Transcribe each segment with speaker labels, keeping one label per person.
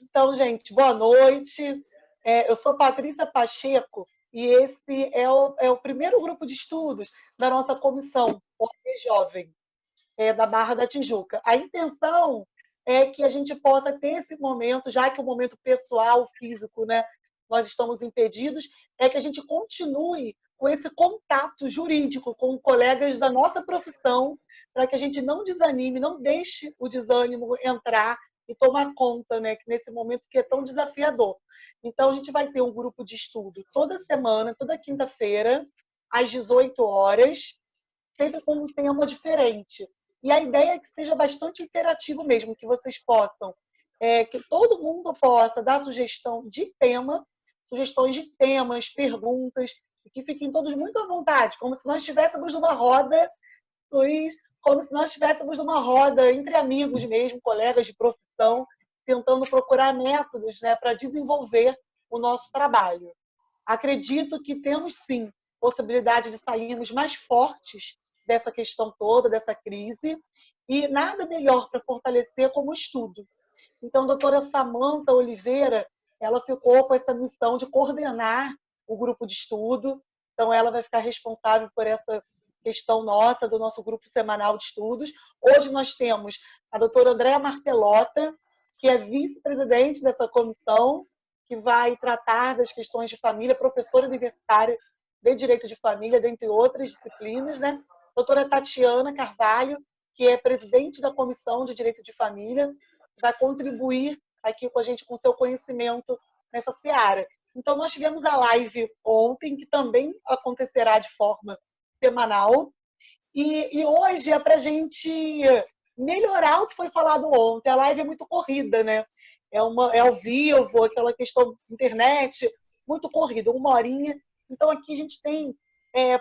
Speaker 1: Então, gente, boa noite. Eu sou Patrícia Pacheco e esse é o primeiro grupo de estudos da nossa comissão OAB Jovem, da Barra da Tijuca. A intenção é que a gente possa ter esse momento, já que o momento pessoal, físico, né, nós estamos impedidos, é que a gente continue com esse contato jurídico com colegas da nossa profissão, para que a gente não desanime, não deixe o desânimo entrar e tomar conta, né, nesse momento que é tão desafiador. Então, a gente vai ter um grupo de estudo toda semana, toda quinta-feira, às 18 horas, sempre com um tema diferente. E a ideia é que seja bastante interativo mesmo, que vocês possam, que todo mundo possa dar sugestões de temas, perguntas, e que fiquem todos muito à vontade, como se nós estivéssemos numa roda, Luiz, como se nós estivéssemos numa roda entre amigos mesmo, colegas de profissão, tentando procurar métodos, né, para desenvolver o nosso trabalho. Acredito que temos, sim, possibilidade de sairmos mais fortes dessa questão toda, dessa crise, e nada melhor para fortalecer como o estudo. Então, a doutora Samanta Oliveira, ela ficou com essa missão de coordenar o grupo de estudo, então ela vai ficar responsável por essa questão nossa, do nosso grupo semanal de estudos. Hoje nós temos a doutora Andréa Martelota, que é vice-presidente dessa comissão, que vai tratar das questões de família, professora universitária de Direito de Família, dentre outras disciplinas, né? Doutora Tatiana Carvalho, que é presidente da Comissão de Direito de Família, vai contribuir aqui com a gente com seu conhecimento nessa seara. Então, nós tivemos a live ontem, que também acontecerá de forma semanal, e hoje é para a gente melhorar o que foi falado ontem. A live é muito corrida, né? É ao vivo, aquela questão da internet, muito corrida, 1 horinha. Então, aqui a gente tem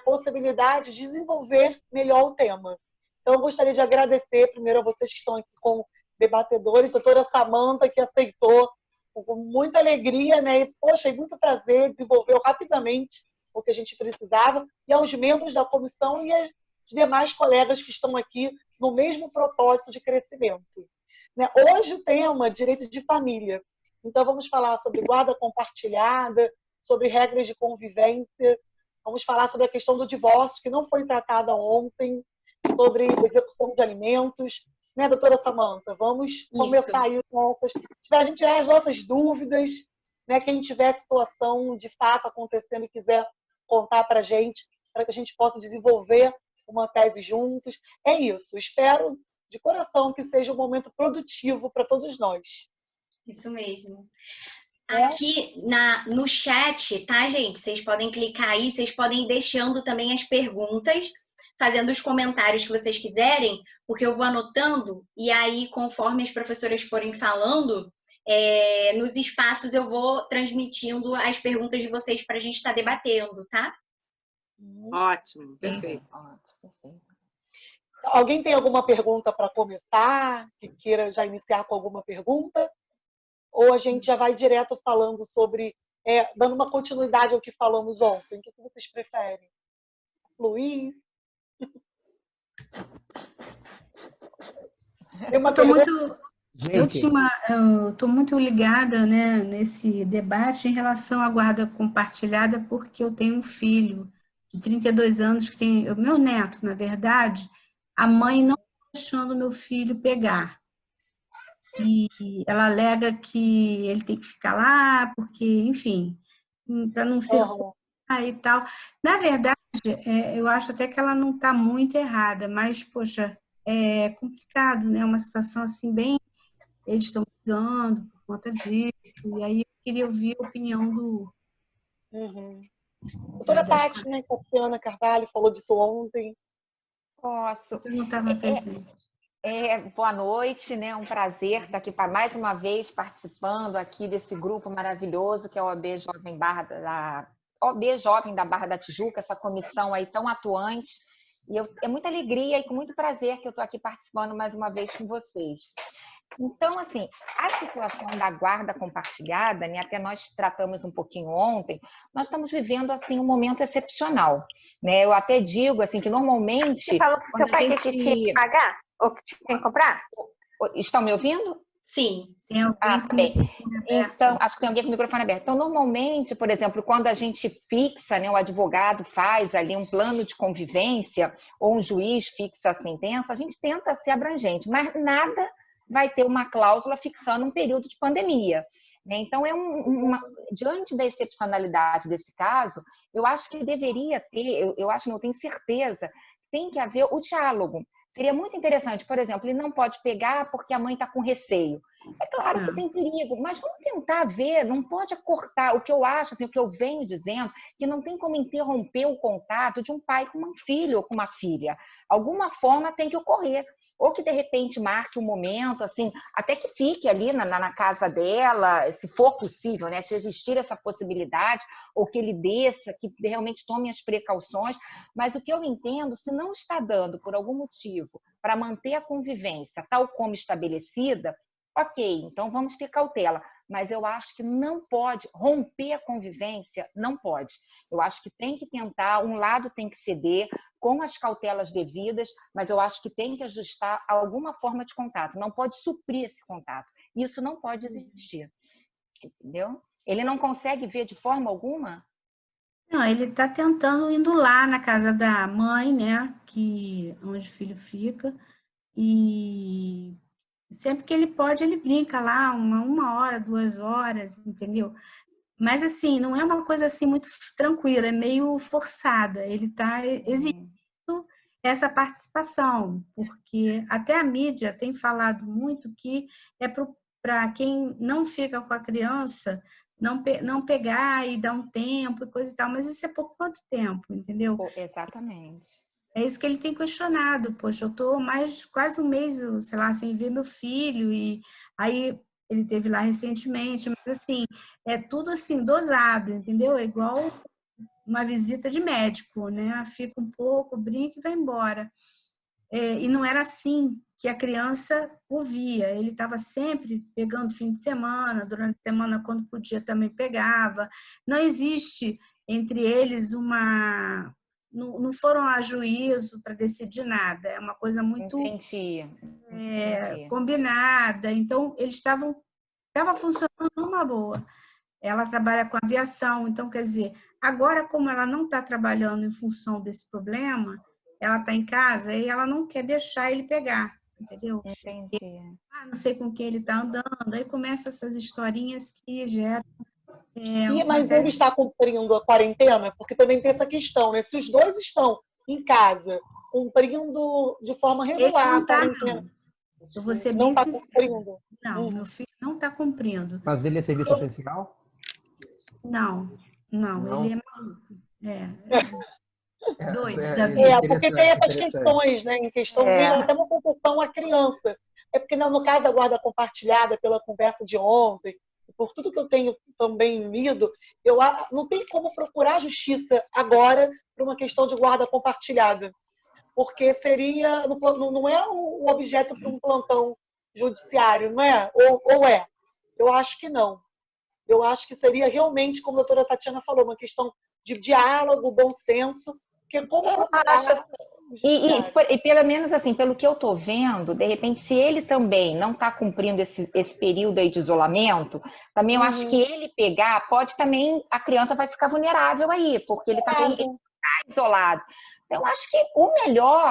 Speaker 1: possibilidade de desenvolver melhor o tema. Então, eu gostaria de agradecer primeiro a vocês que estão aqui com debatedores, doutora Samanta, que aceitou com muita alegria, né? E, poxa, muito prazer, desenvolveu rapidamente o que a gente precisava, e aos membros da comissão e aos demais colegas que estão aqui no mesmo propósito de crescimento. Né? Hoje o tema direito de família. Então, vamos falar sobre guarda compartilhada, sobre regras de convivência, vamos falar sobre a questão do divórcio, que não foi tratada ontem, sobre execução de alimentos. Né, doutora Samanta? Vamos começar aí a gente tirar as nossas dúvidas, né? Quem tiver situação de fato acontecendo e quiser contar para a gente, para que a gente possa desenvolver uma tese juntos. É isso. Espero de coração que seja um momento produtivo para todos nós.
Speaker 2: Isso mesmo. Aqui no chat, tá, gente? Vocês podem clicar aí, vocês podem ir deixando também as perguntas, fazendo os comentários que vocês quiserem, porque eu vou anotando, e aí, conforme as professoras forem falando, nos espaços eu vou transmitindo as perguntas de vocês para a gente estar debatendo, tá?
Speaker 3: Ótimo, perfeito.
Speaker 1: Alguém tem alguma pergunta para começar? Que queira já iniciar com alguma pergunta? Ou a gente já vai direto falando sobre, dando uma continuidade ao que falamos ontem? O que vocês preferem? Luiz?
Speaker 4: Eu estou muito ligada, né, nesse debate em relação à guarda compartilhada, porque eu tenho um filho de 32 anos, que tem, meu neto, na verdade, a mãe não está deixando meu filho pegar. E ela alega que ele tem que ficar lá, porque, enfim, para não ser e tal. Na verdade, eu acho até que ela não está muito errada, mas, poxa, é complicado, né? Uma situação assim bem... Eles estão brigando por conta disso, e aí eu queria ouvir a opinião do...
Speaker 1: Doutora Tati, né? Tatiana Carvalho falou disso ontem.
Speaker 5: Posso?
Speaker 4: Eu não estava presente.
Speaker 5: Boa noite, né? Um prazer estar aqui mais uma vez participando aqui desse grupo maravilhoso que é a OAB Jovem da Barra da Tijuca, essa comissão aí tão atuante. E é muita alegria e com muito prazer que eu estou aqui participando mais uma vez com vocês. Então, assim, a situação da guarda compartilhada, né, até nós tratamos um pouquinho ontem, nós estamos vivendo, assim, um momento excepcional, né? Eu até digo, assim, que normalmente...
Speaker 6: Você falou que seu pai tinha que pagar? Ou que tinha que comprar?
Speaker 5: Estão me ouvindo?
Speaker 2: Sim.
Speaker 4: Tem alguém
Speaker 5: Ah,
Speaker 4: com
Speaker 5: tá
Speaker 4: o
Speaker 5: bem.
Speaker 4: microfone aberto?
Speaker 5: Então, acho que tem alguém com o microfone aberto. Então, normalmente, por exemplo, quando a gente fixa, né, o advogado faz ali um plano de convivência, ou um juiz fixa a sentença, a gente tenta ser abrangente, mas nada vai ter uma cláusula fixando um período de pandemia, né? Então, diante da excepcionalidade desse caso, eu acho que deveria ter, eu acho, não, eu tenho certeza, tem que haver o diálogo. Seria muito interessante, por exemplo, ele não pode pegar porque a mãe está com receio. É claro que tem perigo, mas vamos tentar ver, não pode cortar. O que eu acho, assim, o que eu venho dizendo, que não tem como interromper o contato de um pai com um filho ou com uma filha. Alguma forma tem que ocorrer. Ou que, de repente, marque um momento, assim, até que fique ali na casa dela, se for possível, né? Se existir essa possibilidade, ou que ele desça, que realmente tome as precauções. Mas o que eu entendo, se não está dando, por algum motivo, para manter a convivência tal como estabelecida, ok, então vamos ter cautela. Mas eu acho que não pode romper a convivência, não pode. Eu acho que tem que tentar, um lado tem que ceder com as cautelas devidas, mas eu acho que tem que ajustar alguma forma de contato. Não pode suprir esse contato. Isso não pode existir. Entendeu? Ele não consegue ver de forma alguma?
Speaker 4: Não, ele está tentando indo lá na casa da mãe, né? Onde o filho fica. E sempre que ele pode, ele brinca lá uma hora, 2 horas, entendeu? Mas assim, não é uma coisa assim muito tranquila, é meio forçada. Ele está exigindo essa participação, porque até a mídia tem falado muito que é para quem não fica com a criança não pegar e dar um tempo e coisa e tal, mas isso é por quanto tempo, entendeu?
Speaker 5: Exatamente.
Speaker 4: É isso que ele tem questionado. Poxa, eu estou mais quase um mês, sei lá, sem ver meu filho, e aí ele teve lá recentemente, mas assim, é tudo assim, dosado, entendeu? É igual uma visita de médico, né? Fica um pouco, brinca e vai embora. E não era assim que a criança o via. Ele estava sempre pegando fim de semana, durante a semana, quando podia, também pegava. Não existe entre eles uma. Não foram a juízo para decidir nada. É uma coisa muito
Speaker 5: Entendi.
Speaker 4: combinada. Então, eles estava funcionando numa boa. Ela trabalha com aviação, então, quer dizer, agora, como ela não está trabalhando em função desse problema, ela está em casa e ela não quer deixar ele pegar, entendeu?
Speaker 5: Entendi.
Speaker 4: Não sei com quem ele está andando, aí começa essas historinhas que geram uma
Speaker 1: Mas
Speaker 4: série
Speaker 1: ele
Speaker 4: de...
Speaker 1: está cumprindo a quarentena? Porque também tem essa questão, né? Se os dois estão em casa, cumprindo de forma
Speaker 4: Ele
Speaker 1: regular
Speaker 4: não
Speaker 1: a
Speaker 4: está,
Speaker 1: quarentena,
Speaker 4: não. Eu vou ser
Speaker 1: não
Speaker 4: bem
Speaker 1: está
Speaker 4: sincera.
Speaker 1: cumprindo?
Speaker 4: Não, meu filho não está cumprindo.
Speaker 6: Mas ele é serviço essencial?
Speaker 4: Não,
Speaker 6: Não.
Speaker 4: ele é maluco. Doido da
Speaker 6: Isso é
Speaker 4: vida.
Speaker 1: Porque tem
Speaker 6: interessante,
Speaker 1: essas
Speaker 6: interessante.
Speaker 1: questões, né? Em questão de até uma confusão à criança. É porque, no caso da guarda compartilhada, pela conversa de ontem, por tudo que eu tenho também lido, não tem como procurar justiça agora para uma questão de guarda compartilhada. Porque seria, não é um objeto para um plantão judiciário, não é? Ou é? Eu acho que não. Eu acho que seria realmente, como a doutora Tatiana falou, uma questão de diálogo, bom senso, porque como
Speaker 5: Eu
Speaker 1: procurar
Speaker 5: acho, e pelo menos assim, pelo que eu estou vendo, de repente, se ele também não está cumprindo esse período aí de isolamento, também eu acho que ele pegar, pode também, a criança vai ficar vulnerável aí, porque ele também está isolado. Então, eu acho que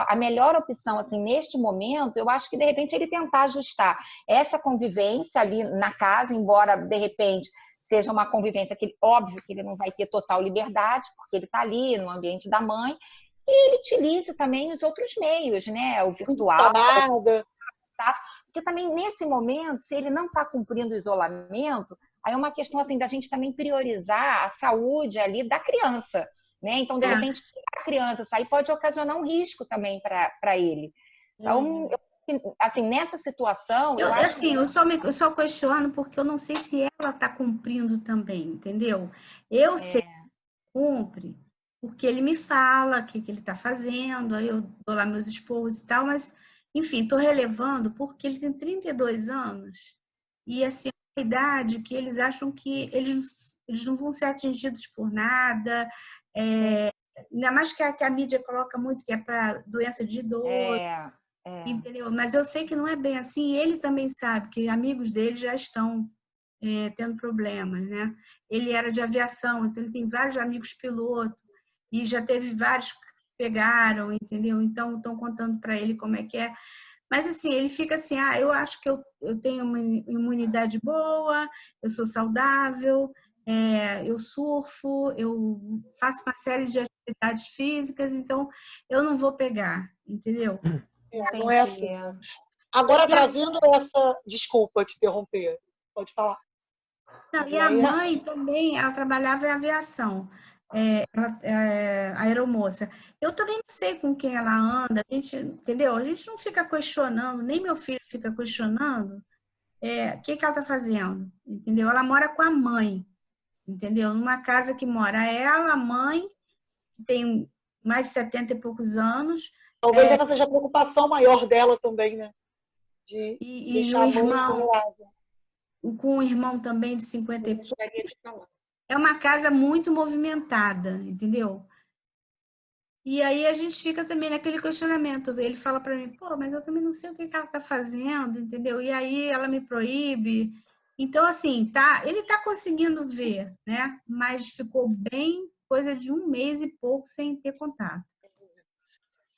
Speaker 5: a melhor opção, assim, neste momento, eu acho que, de repente, ele tentar ajustar essa convivência ali na casa, embora, de repente, seja uma convivência que, óbvio, que ele não vai ter total liberdade, porque ele está ali no ambiente da mãe, e ele utiliza também os outros meios, né? O virtual, porque também, nesse momento, se ele não está cumprindo o isolamento, aí é uma questão, assim, da gente também priorizar a saúde ali da criança, né? Então, de repente, a criança sair pode ocasionar um risco também para ele. Então, assim, nessa situação, eu acho
Speaker 4: assim, eu só questiono porque eu não sei se ela está cumprindo também, entendeu? Eu sei que cumpre, porque ele me fala o que ele está fazendo, aí eu dou lá meus esporros e tal, mas, enfim, estou relevando porque ele tem 32 anos e, assim, é uma idade que eles acham que eles não vão ser atingidos por nada, ainda mais que a mídia coloca muito que é para doença de idoso. Entendeu? Mas eu sei que não é bem assim. Ele também sabe que amigos dele já estão tendo problemas, né? Ele era de aviação, então ele tem vários amigos pilotos e já teve vários que pegaram, entendeu? Então estão contando para ele como é que é. Mas assim, ele fica assim, eu acho que eu tenho uma imunidade boa, eu sou saudável, eu surfo, eu faço uma série de atividades físicas, então eu não vou pegar, entendeu?
Speaker 1: Não é assim. Agora, trazendo essa... Desculpa te interromper. Pode falar.
Speaker 4: Não, e a mãe também, ela trabalhava em aviação, aeromoça. Eu também não sei com quem ela anda, a gente, entendeu? A gente não fica questionando, nem meu filho fica questionando o que ela está fazendo, entendeu? Ela mora com a mãe, entendeu? Numa casa que mora ela, a mãe, que tem mais de 70 e poucos anos.
Speaker 1: Talvez essa seja a preocupação maior dela também, né? De deixar
Speaker 4: o
Speaker 1: a mãe vulnerável.
Speaker 4: Com um irmão também de 50 e poucos. É uma casa muito movimentada, entendeu? E aí a gente fica também naquele questionamento. Ele fala para mim, pô, mas eu também não sei o que ela está fazendo, entendeu? E aí ela me proíbe. Então, assim, ele está conseguindo ver, né? Mas ficou bem coisa de 1 mês e pouco sem ter contato.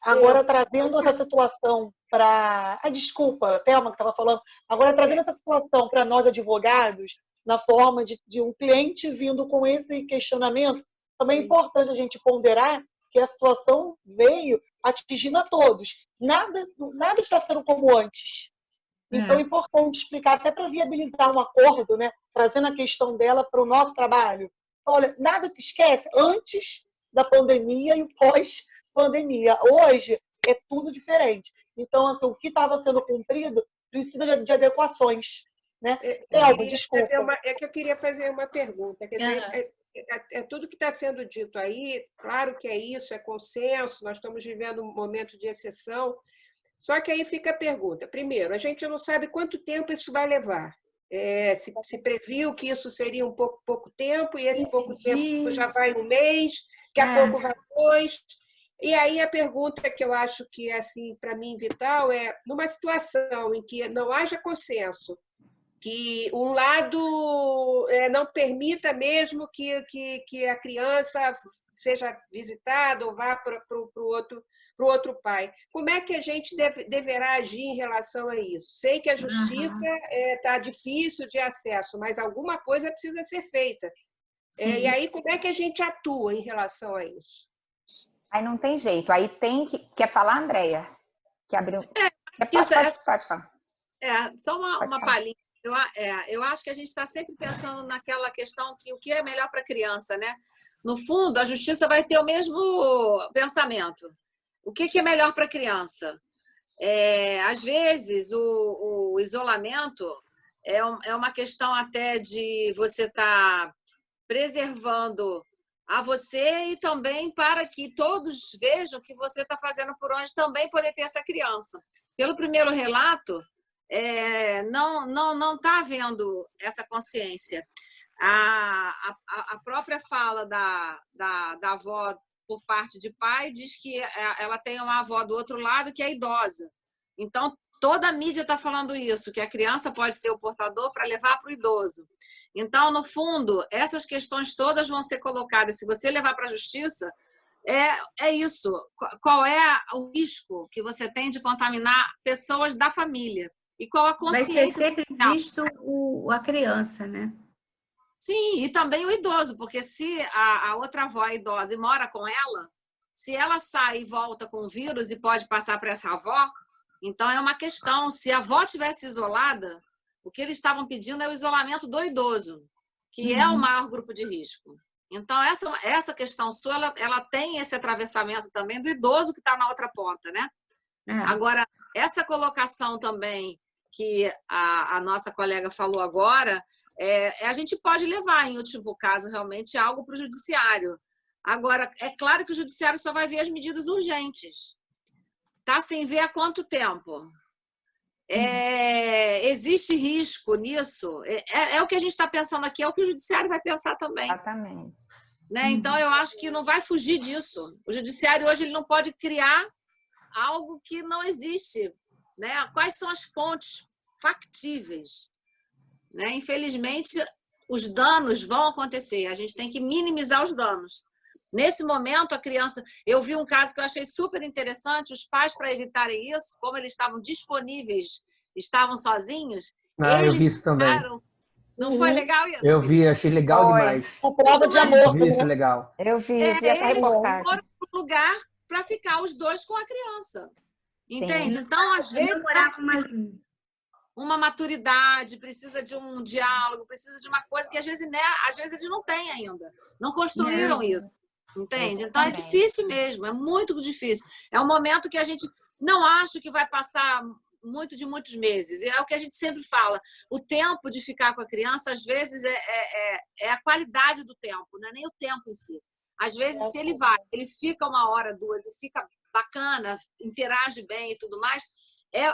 Speaker 1: Agora, trazendo essa situação para... desculpa, a Thelma que estava falando. Agora, trazendo essa situação para nós advogados, na forma de um cliente vindo com esse questionamento, também é importante a gente ponderar que a situação veio atingindo a todos. Nada está sendo como antes. Então, é importante explicar, até para viabilizar um acordo, né? Trazendo a questão dela para o nosso trabalho. Olha, nada que esquece antes da pandemia e o pós-pandemia. Hoje é tudo diferente. Então, assim, o que estava sendo cumprido precisa de adequações. Né? Desculpa.
Speaker 3: É que eu queria fazer uma pergunta. Quer dizer, tudo que está sendo dito aí, claro que é isso, é consenso, nós estamos vivendo um momento de exceção. Só que aí fica a pergunta. Primeiro, a gente não sabe quanto tempo isso vai levar. Se previu que isso seria um pouco tempo, e esse pouco tempo já vai 1 mês, daqui a pouco vai 2. E aí a pergunta que eu acho que, assim, para mim, vital é, numa situação em que não haja consenso, que um lado não permita mesmo que a criança seja visitada ou vá para o outro pai. Como é que a gente deverá agir em relação a isso? Sei que a justiça está difícil de acesso, mas alguma coisa precisa ser feita. E aí, como é que a gente atua em relação a isso?
Speaker 5: Aí não tem jeito. Aí tem que... Quer falar, Andréia? Que abriu... Pode falar.
Speaker 3: Só uma palhinha. Eu acho que a gente está sempre pensando naquela questão que o que é melhor para a criança, né? No fundo, a justiça vai ter o mesmo pensamento. O que é melhor para a criança? Às vezes, o isolamento é uma questão até de você estar preservando a você e também para que todos vejam que você está fazendo por onde também poder ter essa criança. Pelo primeiro relato, não está havendo essa consciência. A própria fala da avó por parte de pai diz que ela tem uma avó do outro lado que é idosa. Então, toda a mídia está falando isso, que a criança pode ser o portador para levar para o idoso. Então, no fundo, essas questões todas vão ser colocadas. Se você levar para a justiça, é isso. Qual é o risco que você tem de contaminar pessoas da família? E qual a consciência...
Speaker 4: Vai ser sempre visto a criança, né?
Speaker 3: Sim, e também o idoso, porque se a outra avó é idosa e mora com ela, se ela sai e volta com o vírus e pode passar para essa avó, então é uma questão. Se a avó tivesse isolada, o que eles estavam pedindo é o isolamento do idoso, que é o maior grupo de risco. Então, essa questão sua, ela tem esse atravessamento também do idoso que está na outra ponta, né? Agora, essa colocação também que a nossa colega falou agora, a gente pode levar, em último caso, realmente algo para o judiciário. Agora, é claro que o judiciário só vai ver as medidas urgentes. Tá sem ver há quanto tempo? Existe risco nisso? É o que a gente está pensando aqui, é o que o judiciário vai pensar também.
Speaker 5: Exatamente.
Speaker 3: Né? Então, eu acho que não vai fugir disso. O judiciário hoje ele não pode criar
Speaker 6: algo que não existe, né? Quais são as pontes factíveis, né? Infelizmente, os danos vão acontecer. A gente tem que minimizar os danos. Nesse momento, a criança... Eu vi um caso que eu achei super interessante. Os pais, para evitarem isso, como eles estavam disponíveis, estavam sozinhos,
Speaker 7: eu vi
Speaker 6: eles
Speaker 7: isso também.
Speaker 6: ficaram... Não foi legal isso?
Speaker 7: Eu vi, achei legal demais.
Speaker 1: Uma prova de
Speaker 7: Eu
Speaker 1: amor,
Speaker 7: vi isso
Speaker 1: né?
Speaker 7: legal.
Speaker 5: Eu vi essa
Speaker 6: Eles
Speaker 5: reportagem.
Speaker 6: foram para um lugar para ficar os dois com a criança. Entende?
Speaker 5: Sim.
Speaker 6: Então, às vezes,
Speaker 4: Namorar com mais um.
Speaker 6: uma maturidade, precisa de um diálogo, precisa de uma coisa que às vezes eles não têm ainda. Não construíram isso. Entende? Então é difícil mesmo, é muito difícil. É um momento que a gente não acha que vai passar de muitos meses. É o que a gente sempre fala. O tempo de ficar com a criança, às vezes, é a qualidade do tempo, não é nem o tempo em si. Às vezes, se ele fica 1 hora, 2 e fica bacana, interage bem e tudo mais,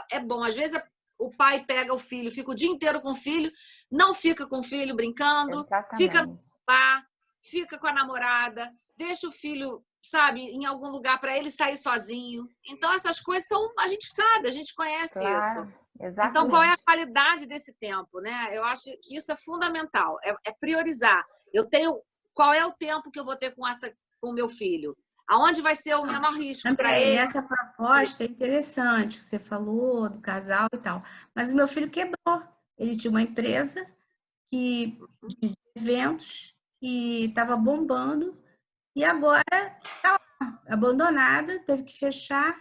Speaker 6: é bom. Às vezes, o pai pega o filho, fica o dia inteiro com o filho, não fica com o filho brincando,
Speaker 5: Exatamente.
Speaker 6: fica no bar, fica com a namorada, deixa o filho, sabe, em algum lugar para ele sair sozinho. Então, essas coisas a gente sabe, a gente conhece isso.
Speaker 5: Exatamente.
Speaker 6: Então, qual é a qualidade desse tempo, né? Eu acho que isso é fundamental, é priorizar. Qual é o tempo que eu vou ter com o meu filho? Aonde vai ser o menor risco para ele?
Speaker 4: Essa proposta é interessante, que você falou do casal e tal. Mas o meu filho quebrou. Ele tinha uma empresa de eventos que estava bombando e agora está lá, abandonada, teve que fechar.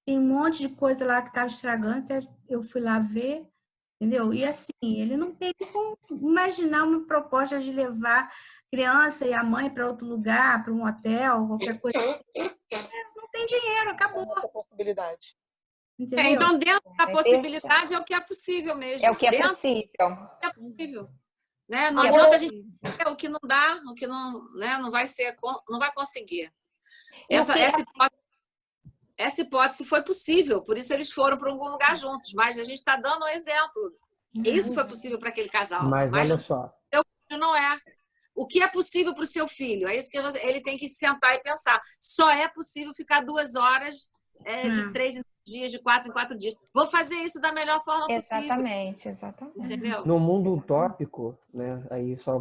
Speaker 4: Tem um monte de coisa lá que estava estragando, até eu fui lá ver, entendeu? E assim, ele não teve como imaginar uma proposta de levar criança e a mãe para outro lugar, para um hotel, qualquer coisa. Não tem dinheiro, acabou.
Speaker 1: Essa possibilidade.
Speaker 4: Entendeu?
Speaker 6: Então, dentro da possibilidade é o que é possível mesmo.
Speaker 5: É o que é
Speaker 6: dentro
Speaker 5: possível.
Speaker 6: é possível. Né? Não adianta a gente ver o que não dá, o que não, né? Não vai conseguir. Essa hipótese foi possível, por isso eles foram para algum lugar juntos, mas a gente está dando um exemplo. Isso foi possível para aquele casal.
Speaker 7: Mas olha só.
Speaker 6: Seu filho não é. O que é possível para o seu filho? É isso que ele tem que sentar e pensar. Só é possível ficar 2 horas de 3 em 3 dias, de 4 em 4 dias. Vou fazer isso da melhor forma possível.
Speaker 5: Exatamente.
Speaker 6: Entendeu?
Speaker 7: No mundo utópico, né? Aí só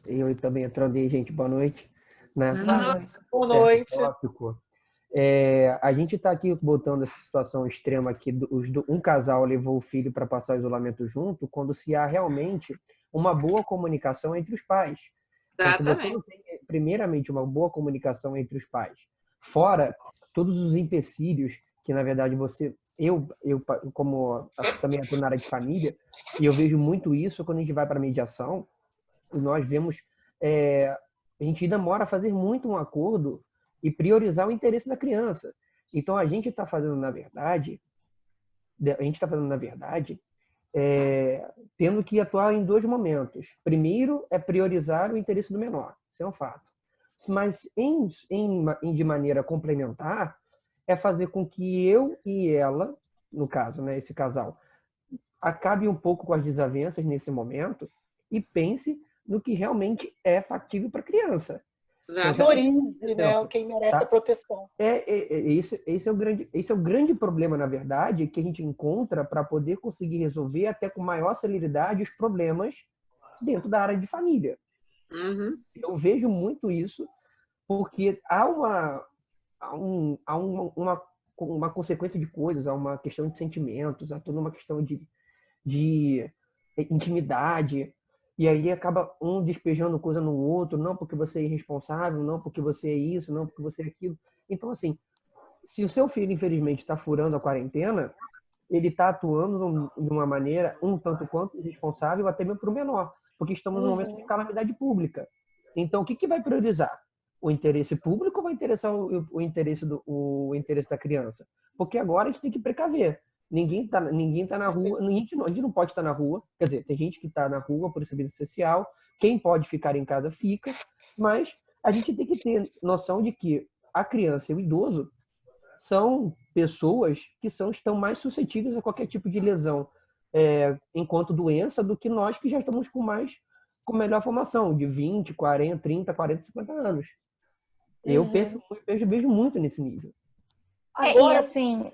Speaker 7: eu também entrando aí, gente, boa noite. Né?
Speaker 1: Boa noite.
Speaker 7: Utópico. A gente está aqui botando essa situação extrema aqui, um casal levou o filho para passar o isolamento junto, quando se há realmente uma boa comunicação entre os pais. Então, se você não tem, primeiramente, uma boa comunicação entre os pais, fora todos os empecilhos que, na verdade, eu como também atuo na área de família, e eu vejo muito isso quando a gente vai para a mediação, e nós vemos, a gente demora a fazer muito um acordo e priorizar o interesse da criança. Então, a gente está fazendo, na verdade, tendo que atuar em 2 momentos. Primeiro, é priorizar o interesse do menor. Isso é um fato. Mas, de maneira complementar, é fazer com que eu e ela, no caso, né, esse casal, acabe um pouco com as desavenças nesse momento e pense no que realmente é factível para a criança.
Speaker 1: Valorize, né, quem merece a proteção.
Speaker 7: Esse é o grande problema, na verdade, que a gente encontra para poder conseguir resolver até com maior celeridade os problemas dentro da área de família.
Speaker 6: Uhum.
Speaker 7: Eu vejo muito isso porque há uma consequência de coisas, há uma questão de sentimentos, há toda uma questão de intimidade. E aí acaba um despejando coisa no outro, não porque você é irresponsável, não porque você é isso, não porque você é aquilo. Então, assim, se o seu filho, infelizmente, está furando a quarentena, ele está atuando de uma maneira um tanto quanto irresponsável, até mesmo para o menor, porque estamos num momento de calamidade pública. Então, o que vai priorizar? O interesse público ou vai interessar o interesse da criança? Porque agora a gente tem que precaver. Ninguém tá na rua, a gente não pode estar na rua, quer dizer, tem gente que está na rua por serviço social, quem pode ficar em casa fica, mas a gente tem que ter noção de que a criança e o idoso são pessoas que estão mais suscetíveis a qualquer tipo de lesão enquanto doença do que nós que já estamos com melhor formação, de 20, 40, 30, 40, 50 anos. Eu vejo muito nesse nível.
Speaker 1: Agora,
Speaker 5: e assim,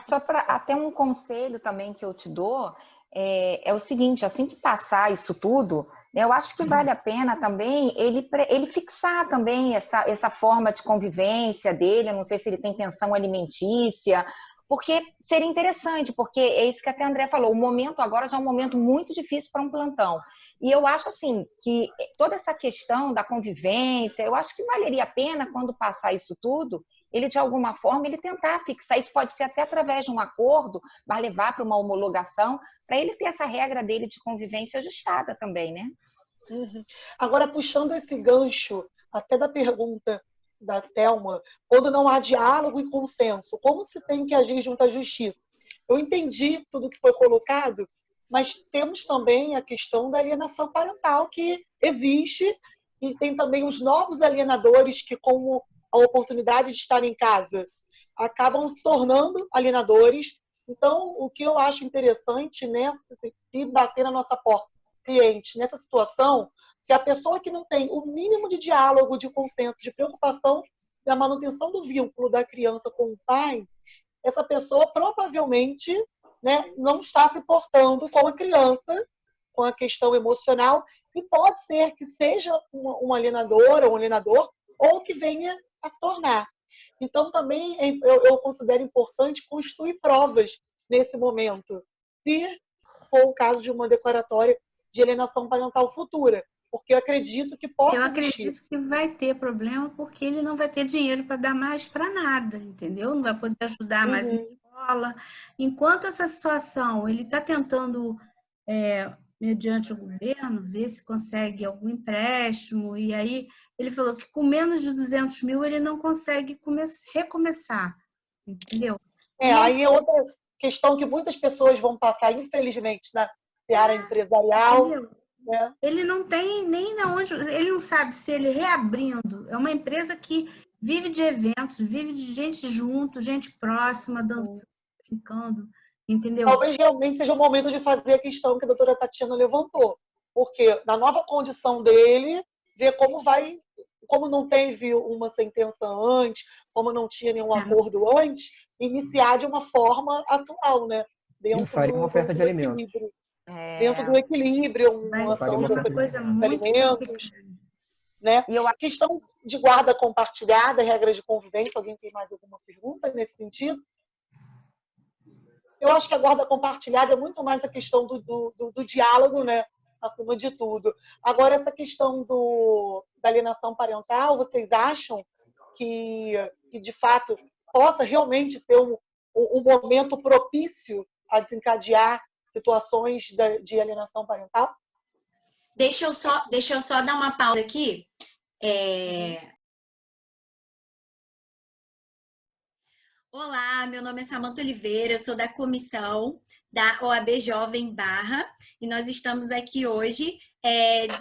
Speaker 5: só para até um conselho também que eu te dou é o seguinte: assim que passar isso tudo, né, eu acho que vale a pena também ele fixar também essa forma de convivência dele. Eu não sei se ele tem pensão alimentícia, porque seria interessante, porque é isso que até a André falou, o momento agora já é um momento muito difícil para um plantão. E eu acho assim que toda essa questão da convivência, eu acho que valeria a pena, quando passar isso tudo, ele de alguma forma ele tentar fixar. Isso pode ser até através de um acordo, vai levar para uma homologação, para ele ter essa regra dele de convivência ajustada também, né?
Speaker 1: Agora, puxando esse gancho até da pergunta da Thelma, quando não há diálogo e consenso, como se tem que agir junto à justiça? Eu entendi tudo que foi colocado, mas temos também a questão da alienação parental, que existe, e tem também os novos alienadores que, com a oportunidade de estar em casa, acabam se tornando alienadores. Então, o que eu acho interessante de bater na nossa porta, cliente, nessa situação, que a pessoa que não tem o mínimo de diálogo, de consenso, de preocupação da manutenção do vínculo da criança com o pai, essa pessoa provavelmente, né, não está se portando com a criança, com a questão emocional, e pode ser que seja uma alienadora ou um alienador, ou que venha a se tornar. Então, também eu considero importante construir provas nesse momento, se for o caso de uma declaratória de alienação parental futura, porque eu acredito que pode
Speaker 4: Eu
Speaker 1: existir.
Speaker 4: acredito que vai ter problema, porque ele não vai ter dinheiro para dar mais para nada, entendeu? Não vai poder ajudar mais em escola. Enquanto essa situação, ele está tentando, mediante o governo, ver se consegue algum empréstimo, e aí ele falou que com menos de 200 mil ele não consegue recomeçar, entendeu?
Speaker 1: Aí é outra questão que muitas pessoas vão passar, infelizmente, na seara empresarial. Né?
Speaker 4: Ele não tem nem na onde, ele não sabe se ele reabrindo, é uma empresa que vive de eventos, vive de gente junto, gente próxima, dançando, brincando, entendeu?
Speaker 1: Talvez realmente seja o momento de fazer a questão que a doutora Tatiana levantou, porque na nova condição dele, ver como não teve uma sentença antes, como não tinha nenhum acordo antes, iniciar de uma forma atual, né?
Speaker 7: Ele faria uma oferta de alimentos.
Speaker 1: Dentro do equilíbrio,
Speaker 4: uma coisa muito
Speaker 1: alimentos, né?
Speaker 5: E
Speaker 1: a questão de guarda compartilhada, regras de convivência, alguém tem mais alguma pergunta nesse sentido? Eu acho que a guarda compartilhada é muito mais a questão do diálogo, né? Acima de tudo. Agora, essa questão da alienação parental, vocês acham que de fato possa realmente ser um momento propício a desencadear situações de alienação parental?
Speaker 2: Deixa eu só dar uma pausa aqui. Olá, meu nome é Samanta Oliveira, eu sou da comissão da OAB Jovem Barra, e nós estamos aqui hoje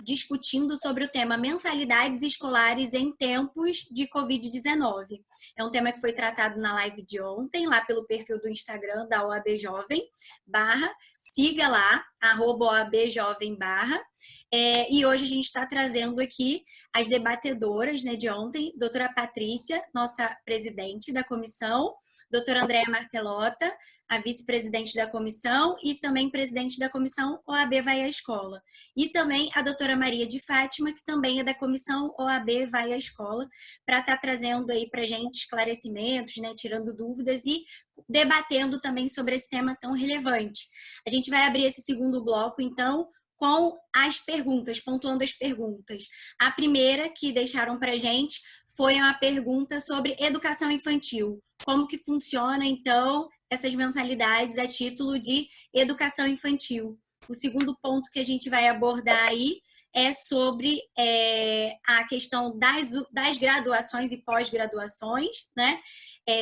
Speaker 2: discutindo sobre o tema mensalidades escolares em tempos de Covid-19. É um tema que foi tratado na live de ontem, lá pelo perfil do Instagram da OAB Jovem Barra. Siga lá, @OAB Jovem Barra. E hoje a gente está trazendo aqui as debatedoras, né, de ontem, doutora Patrícia, nossa presidente da comissão, doutora Andréa Martelota, a vice-presidente da comissão e também presidente da comissão OAB Vai à Escola. E também a doutora Maria de Fátima, que também é da comissão OAB Vai à Escola, para estar trazendo aí para a gente esclarecimentos, né, tirando dúvidas e debatendo também sobre esse tema tão relevante. A gente vai abrir esse segundo bloco, então, com as perguntas, pontuando as perguntas. A primeira que deixaram para a gente foi uma pergunta sobre educação infantil. Como que funciona, então, essas mensalidades a título de educação infantil? O segundo ponto que a gente vai abordar aí é sobre a questão das graduações e pós-graduações, né?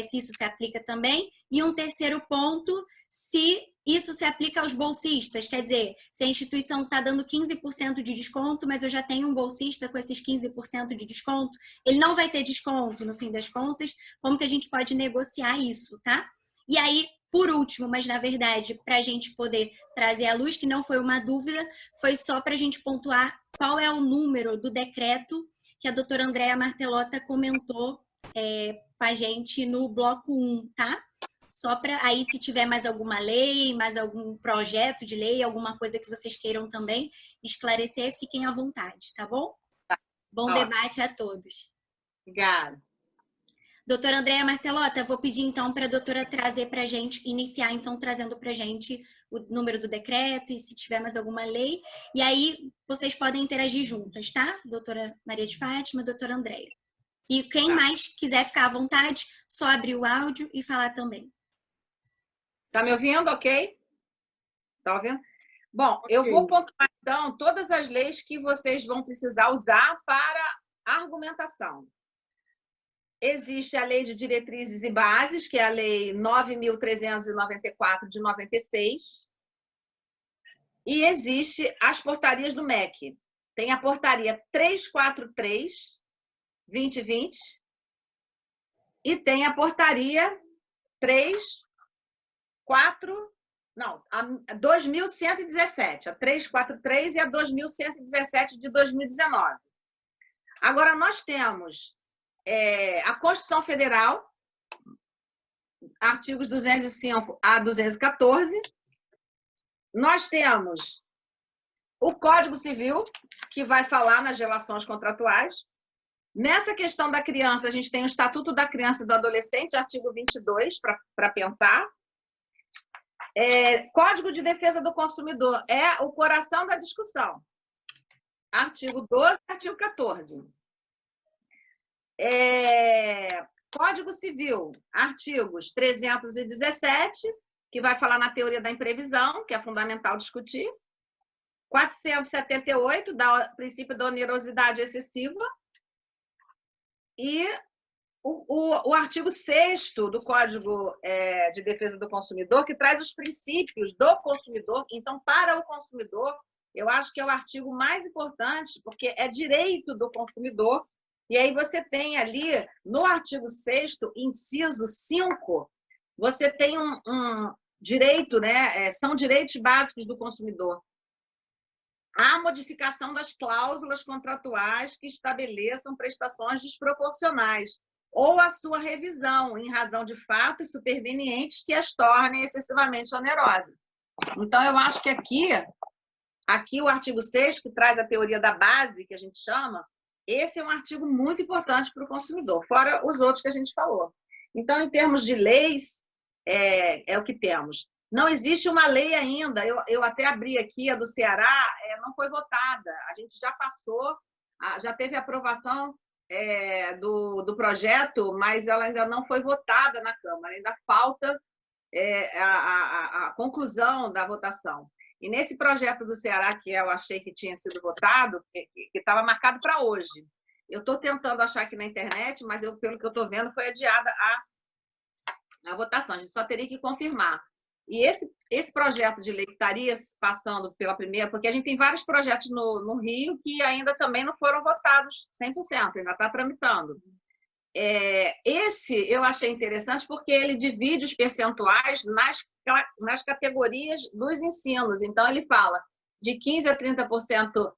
Speaker 2: Se isso se aplica também. E um terceiro ponto, se isso se aplica aos bolsistas, quer dizer, se a instituição está dando 15% de desconto, mas eu já tenho um bolsista com esses 15% de desconto, ele não vai ter desconto no fim das contas, como que a gente pode negociar isso, tá? E aí, por último, mas na verdade, para a gente poder trazer à luz, que não foi uma dúvida, foi só para a gente pontuar qual é o número do decreto que a doutora Andréa Martelota comentou com a gente no bloco 1, tá? Só para aí, se tiver mais alguma lei, mais algum projeto de lei, alguma coisa que vocês queiram também esclarecer, fiquem à vontade, tá bom?
Speaker 6: Tá.
Speaker 2: Bom debate a todos.
Speaker 6: Obrigada.
Speaker 2: Doutora Andréia Martelota, vou pedir então para a doutora trazer para a gente, iniciar então trazendo para a gente o número do decreto e se tiver mais alguma lei. E aí vocês podem interagir juntas, tá? Doutora Maria de Fátima, doutora Andréia. E quem mais quiser ficar à vontade, só abrir o áudio e falar também.
Speaker 6: Tá me ouvindo, ok? Tá ouvindo? Bom, eu vou pontuar, então, todas as leis que vocês vão precisar usar para argumentação. Existe a Lei de Diretrizes e Bases, que é a Lei 9.394, de 96. E existe as portarias do MEC. Tem a portaria 343, 2020, e tem a portaria 2117, a 343 e a 2117 de 2019. Agora, nós temos a Constituição Federal, artigos 205 a 214. Nós temos o Código Civil, que vai falar nas relações contratuais. Nessa questão da criança, a gente tem o Estatuto da Criança e do Adolescente, artigo 22, para pensar. Código de Defesa do Consumidor é o coração da discussão. Artigo 12, artigo 14. Código Civil, artigos 317, que vai falar na teoria da imprevisão, que é fundamental discutir. 478, princípio da onerosidade excessiva. E o artigo 6º do Código de Defesa do Consumidor, que traz os princípios do consumidor. Então, para o consumidor, eu acho que é o artigo mais importante, porque é direito do consumidor. E aí você tem ali, no artigo 6º, inciso 5, você tem um direito, né? São direitos básicos do consumidor. A modificação das cláusulas contratuais que estabeleçam prestações desproporcionais ou a sua revisão em razão de fatos supervenientes que as tornem excessivamente onerosas. Então, eu acho que aqui o artigo 6º, que traz a teoria da base, que a gente chama, esse é um artigo muito importante para o consumidor, fora os outros que a gente falou. Então, em termos de leis, é o que temos. Não existe uma lei ainda, eu até abri aqui, a do Ceará, não foi votada. A gente já passou, já teve aprovação do projeto, mas ela ainda não foi votada na Câmara, ainda falta a conclusão da votação. E nesse projeto do Ceará, que eu achei que tinha sido votado, que estava marcado para hoje, eu estou tentando achar aqui na internet, mas pelo que eu estou vendo, foi adiada a votação. A gente só teria que confirmar. E esse projeto de lei que estaria passando pela primeira, porque a gente tem vários projetos no Rio que ainda também não foram votados 100%, ainda está tramitando. Esse eu achei interessante porque ele divide os percentuais nas categorias dos ensinos. Então, ele fala de 15% a 30%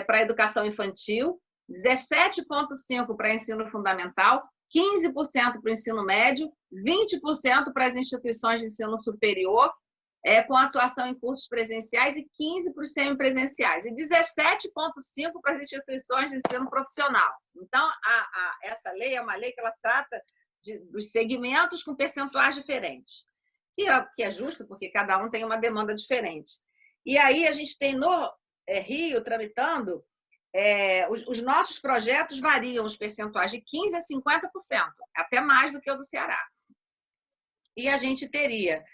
Speaker 6: para a educação infantil, 17,5% para ensino fundamental, 15% para o ensino médio, 20% para as instituições de ensino superior, com atuação em cursos presenciais, e 15% para os semipresenciais, e 17,5% para as instituições de ensino profissional. Então, essa lei é uma lei que ela trata dos segmentos com percentuais diferentes, que é justo, porque cada um tem uma demanda diferente. E aí a gente tem no Rio, tramitando, os nossos projetos variam os percentuais de 15% a 50%, até mais do que o do Ceará. E a gente teria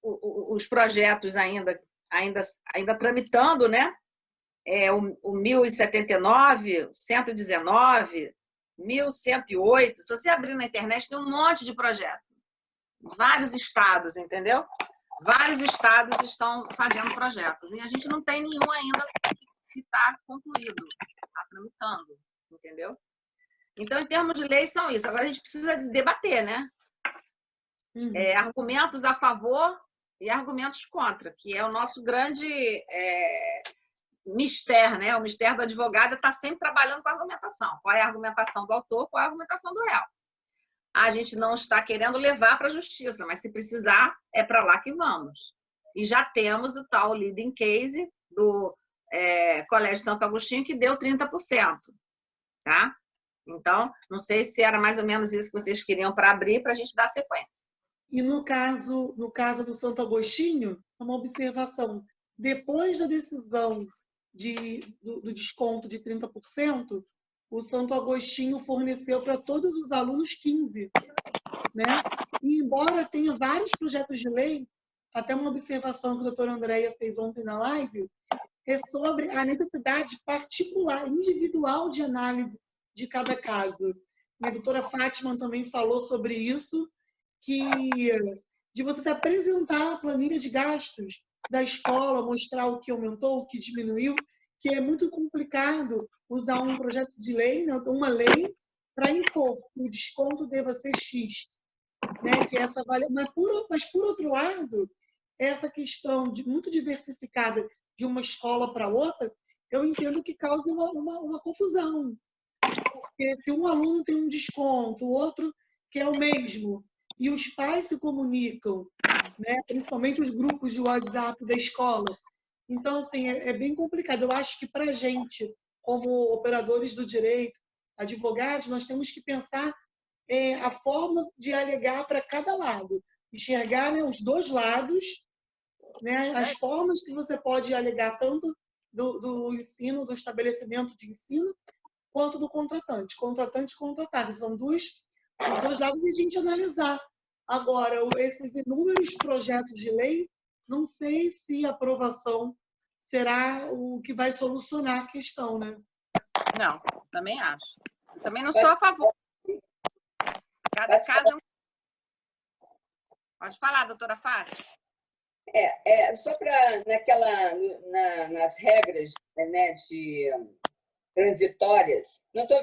Speaker 6: os projetos ainda tramitando, né? O 1079, 119, 1108. Se você abrir na internet, tem um monte de projetos. Vários estados, entendeu? Vários estados estão fazendo projetos. E a gente não tem nenhum ainda que está concluído, está tramitando, entendeu? Então, em termos de lei, são isso. Agora, a gente precisa debater, né? Argumentos a favor e argumentos contra, que é o nosso grande mistério, né? O mistério do advogado está sempre trabalhando com a argumentação. Qual é a argumentação do autor, qual é a argumentação do réu. A gente não está querendo levar para a justiça, mas se precisar, é para lá que vamos. E já temos o tal leading case do Colégio Santo Agostinho, que deu 30%. Tá? Então, não sei se era mais ou menos isso que vocês queriam para abrir, para a gente dar sequência.
Speaker 1: E no caso do Santo Agostinho, uma observação. Depois da decisão do desconto de 30%, o Santo Agostinho forneceu para todos os alunos 15%. Né? E embora tenha vários projetos de lei, até uma observação que a doutora Andréia fez ontem na live, é sobre a necessidade particular, individual de análise de cada caso. A doutora Fátima também falou sobre isso, de você se apresentar a planilha de gastos da escola, mostrar o que aumentou, o que diminuiu, que é muito complicado usar um projeto de lei, né, uma lei, para impor que o desconto deva ser X. Né, que essa mas, por outro lado, essa questão muito diversificada de uma escola para outra, eu entendo que causa uma confusão. Porque se um aluno tem um desconto, o outro quer o mesmo, e os pais se comunicam, né, principalmente os grupos de WhatsApp da escola. Então, assim, é bem complicado. Eu acho que para a gente, como operadores do direito, advogados, nós temos que pensar a forma de alegar para cada lado. Enxergar, né, os dois lados, né, as formas que você pode alegar tanto do ensino, do estabelecimento de ensino, quanto do contratante. Contratante e contratado. São os dois lados e a gente analisar. Agora, esses inúmeros projetos de lei, não sei se a aprovação será o que vai solucionar a questão, né?
Speaker 6: Não, também acho. Eu também não sou a favor. Cada caso é um... Pode falar, doutora Fátima.
Speaker 8: Só para nas regras, né, de transitórias, não estou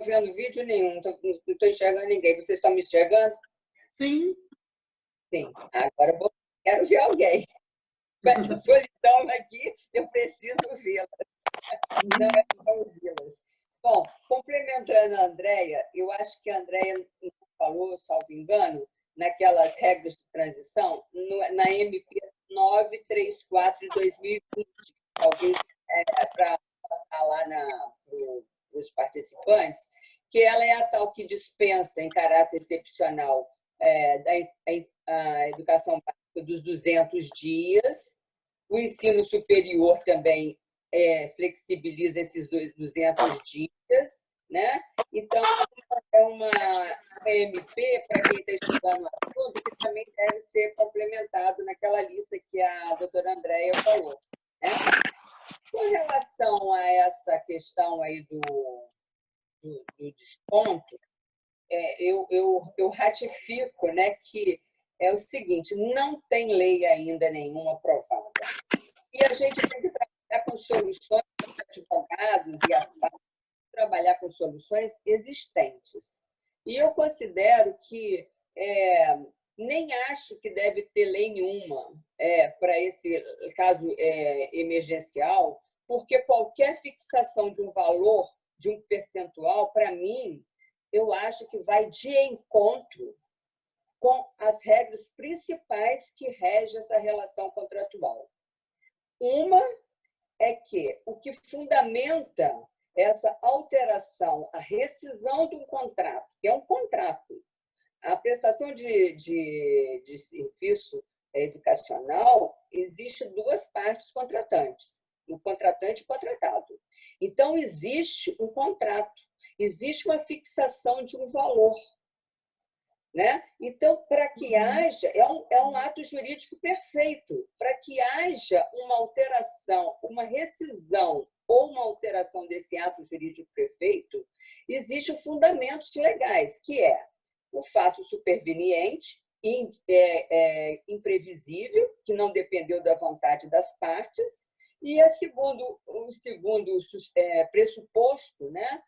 Speaker 8: vendo vídeo nenhum, não estou enxergando ninguém. Vocês estão me enxergando?
Speaker 1: Sim.
Speaker 8: Sim. Agora quero ver alguém. Com essa solidão aqui, eu preciso vê-las. Não é para ouvi-las. Bom, complementando a Andréia, eu acho que a Andréia falou, salvo engano, naquelas regras de transição, na MP 934 de 2020, talvez para passar lá para os participantes, que ela é a tal que dispensa em caráter excepcional a educação básica dos 200 dias, o ensino superior também flexibiliza esses 200 dias, né? Então, é uma MP, para quem está estudando o assunto, que também deve ser complementado naquela lista que a doutora Andréia falou. Né? Com relação a essa questão aí do desconto, eu ratifico, né, que é o seguinte, não tem lei ainda nenhuma aprovada. E a gente tem que trabalhar com soluções, os advogados e as partes, trabalhar com soluções existentes. E eu considero que nem acho que deve ter lei nenhuma para esse caso emergencial, porque qualquer fixação de um valor, de um percentual, para mim, eu acho que vai de encontro com as regras principais que regem essa relação contratual. Uma é que o que fundamenta essa alteração, a rescisão de um contrato, que é um contrato, a prestação de serviço educacional, existe duas partes contratantes, o contratante e o contratado. Então, existe um contrato, existe uma fixação de um valor. Né? Então, para que haja, é um ato jurídico perfeito, para que haja uma alteração, uma rescisão ou uma alteração desse ato jurídico perfeito, existem fundamentos legais, que é o fato superveniente, imprevisível, que não dependeu da vontade das partes, e o segundo pressuposto, né,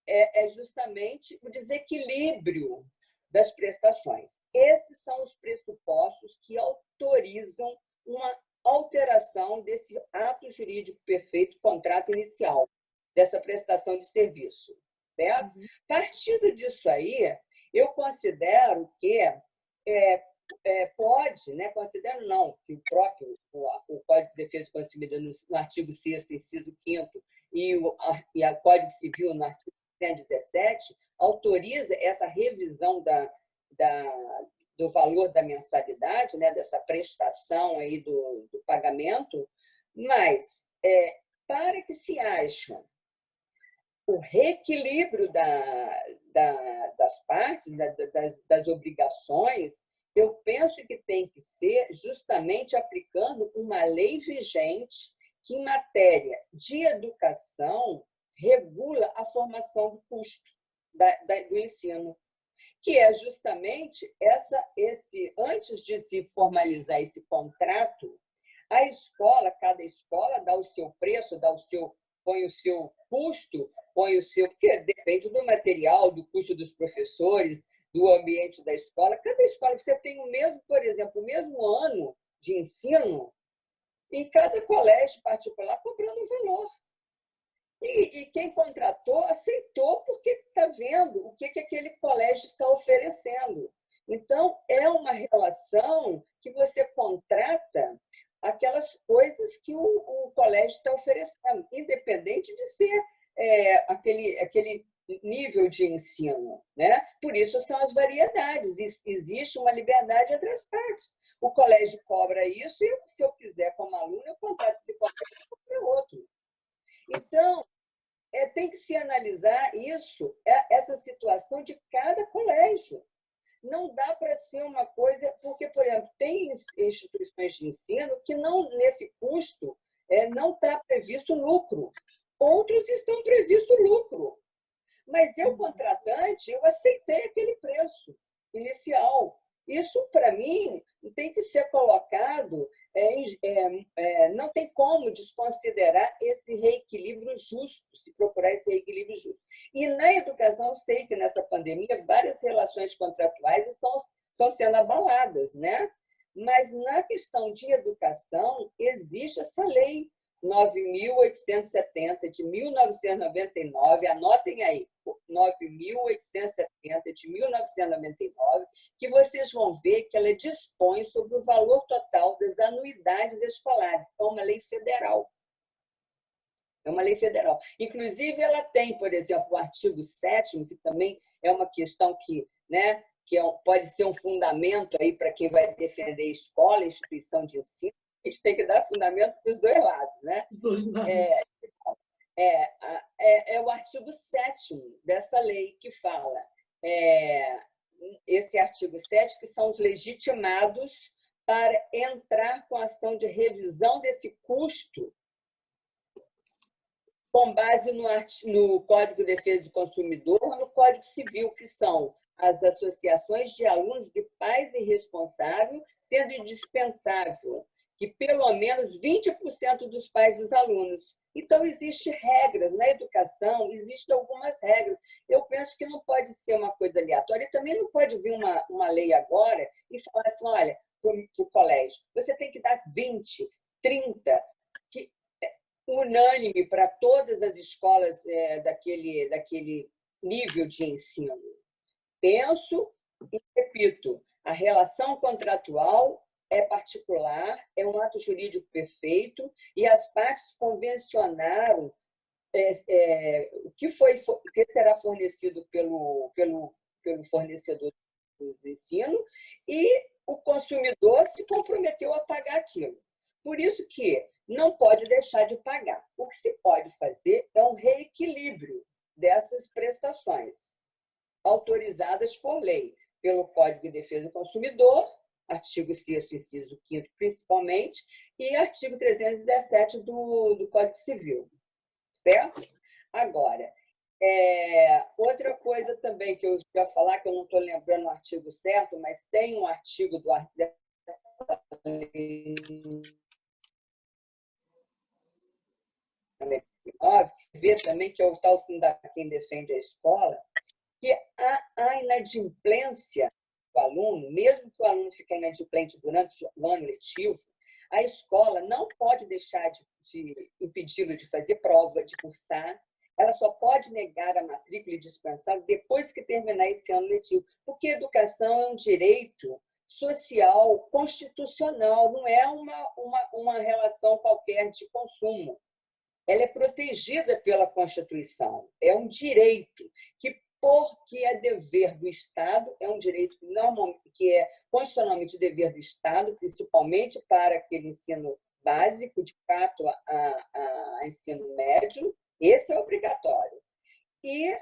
Speaker 8: é justamente o desequilíbrio das prestações. Esses são os pressupostos que autorizam uma alteração desse ato jurídico perfeito, contrato inicial, dessa prestação de serviço. Certo? Partindo disso aí, eu considero que pode, né? Considero não, que o próprio o Código de Defesa do Consumidor, no artigo 6º, inciso 5º, e o Código Civil, no artigo 117, autoriza essa revisão do valor da mensalidade, né? Dessa prestação aí do pagamento, mas para que se haja o reequilíbrio das partes, das obrigações, eu penso que tem que ser justamente aplicando uma lei vigente que, em matéria de educação, regula a formação do custo do ensino, que é justamente antes de se formalizar esse contrato, a escola, cada escola dá o seu preço, põe o seu custo, porque depende do material, do custo dos professores, do ambiente da escola. Cada escola, você tem por exemplo, o mesmo ano de ensino, em cada colégio particular cobrando um valor. E quem contratou aceitou porque está vendo o que aquele colégio está oferecendo. Então, é uma relação que você contrata aquelas coisas que o colégio está oferecendo, independente de ser aquele nível de ensino, né? Por isso são as variedades. Existe uma liberdade entre as partes. O colégio cobra isso e, se eu quiser, como aluno, eu contrato esse colégio para outro. Então, tem que se analisar essa situação de cada colégio. Não dá para ser uma coisa... Porque, por exemplo, tem instituições de ensino que nesse custo não está previsto lucro. Outros estão previsto lucro. Mas eu, contratante, eu aceitei aquele preço inicial. Isso, para mim, tem que ser colocado, não tem como desconsiderar esse reequilíbrio justo, se procurar esse reequilíbrio justo. E na educação, eu sei que nessa pandemia várias relações contratuais estão sendo abaladas, né? Mas na questão de educação, existe essa lei 9.870 de 1999, anotem aí, 9.870 de 1999, que vocês vão ver que ela dispõe sobre o valor total das anuidades escolares. É uma lei federal. É uma lei federal. Inclusive, ela tem, por exemplo, o artigo 7º, que também é uma questão que, né, pode ser um fundamento aí para quem vai defender a escola, a instituição de ensino. A gente tem que dar fundamento para os dois lados, né? É o artigo 7º dessa lei que fala, esse artigo 7, que são os legitimados para entrar com ação de revisão desse custo com base no Código de Defesa do Consumidor, no Código Civil, que são as associações de alunos de pais irresponsáveis, sendo indispensável que pelo menos 20% dos pais dos alunos. Então, existem regras na educação, existem algumas regras. Eu penso que não pode ser uma coisa aleatória. E também não pode vir uma lei agora e falar assim, olha, para o colégio, você tem que dar 20, 30, unânime para todas as escolas daquele nível de ensino. Penso e repito, a relação contratual é particular, é um ato jurídico perfeito e as partes convencionaram o que será fornecido pelo fornecedor do ensino e o consumidor se comprometeu a pagar aquilo. Por isso que não pode deixar de pagar. O que se pode fazer é um reequilíbrio dessas prestações autorizadas por lei, pelo Código de Defesa do Consumidor, artigo 6º, inciso 5º, principalmente, e artigo 317 do Código Civil. Certo? Agora, outra coisa também que eu ia falar, que eu não estou lembrando o artigo certo, mas tem um artigo dessa lei 9, vê também que é o tal fim da quem defende a escola, que a inadimplência do aluno, mesmo que o aluno fique inadimplente durante o ano letivo, a escola não pode deixar de impedi-lo de fazer prova, de cursar. Ela só pode negar a matrícula e dispensar depois que terminar esse ano letivo, porque educação é um direito social, constitucional, não é uma relação qualquer de consumo. Ela é protegida pela Constituição, é um direito porque é dever do Estado, é um direito que é constitucionalmente dever do Estado, principalmente para aquele ensino básico, de fato, a ensino médio, esse é obrigatório. E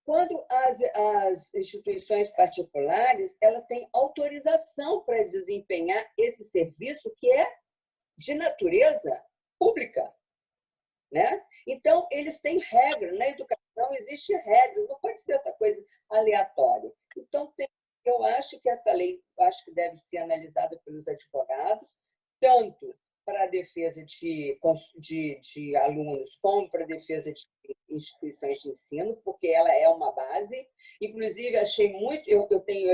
Speaker 8: quando as instituições particulares, elas têm autorização para desempenhar esse serviço que é de natureza pública, né? Então, eles têm regras. Na educação existem regras, não pode ser essa coisa aleatória. Então, eu acho que essa lei deve ser analisada pelos advogados, tanto para a defesa de alunos, como para a defesa de instituições de ensino, porque ela é uma base. Inclusive, achei muito, eu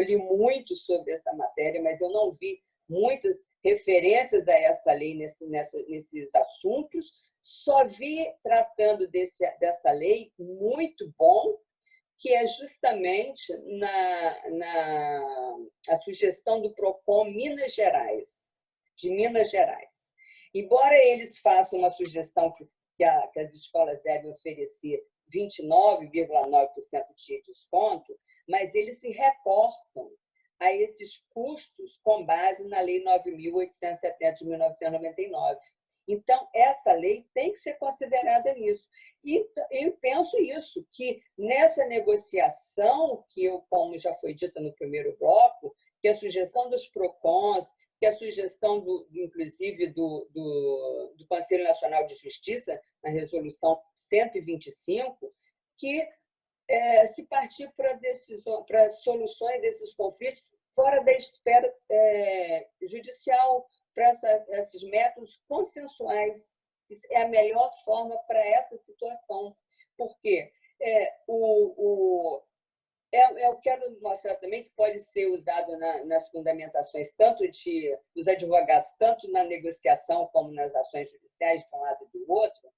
Speaker 8: li muito sobre essa matéria, mas eu não vi muitas referências a essa lei nesses assuntos. Só vi tratando dessa lei muito bom, que é justamente a sugestão do PROCON Minas Gerais, de Minas Gerais. Embora eles façam uma sugestão que as escolas devem oferecer 29,9% de desconto, mas eles se reportam a esses custos com base na Lei 9.870 de 1999. Então, essa lei tem que ser considerada nisso. E eu penso isso, que nessa negociação, como já foi dita no primeiro bloco, que a sugestão dos PROCONs, que a sugestão, inclusive, do Conselho Nacional de Justiça, na Resolução 125, que se partir para soluções desses conflitos fora da esfera judicial, para esses métodos consensuais. Isso é a melhor forma para essa situação, porque eu quero mostrar também que pode ser usado nas fundamentações tanto dos advogados, tanto na negociação como nas ações judiciais, de um lado e do outro,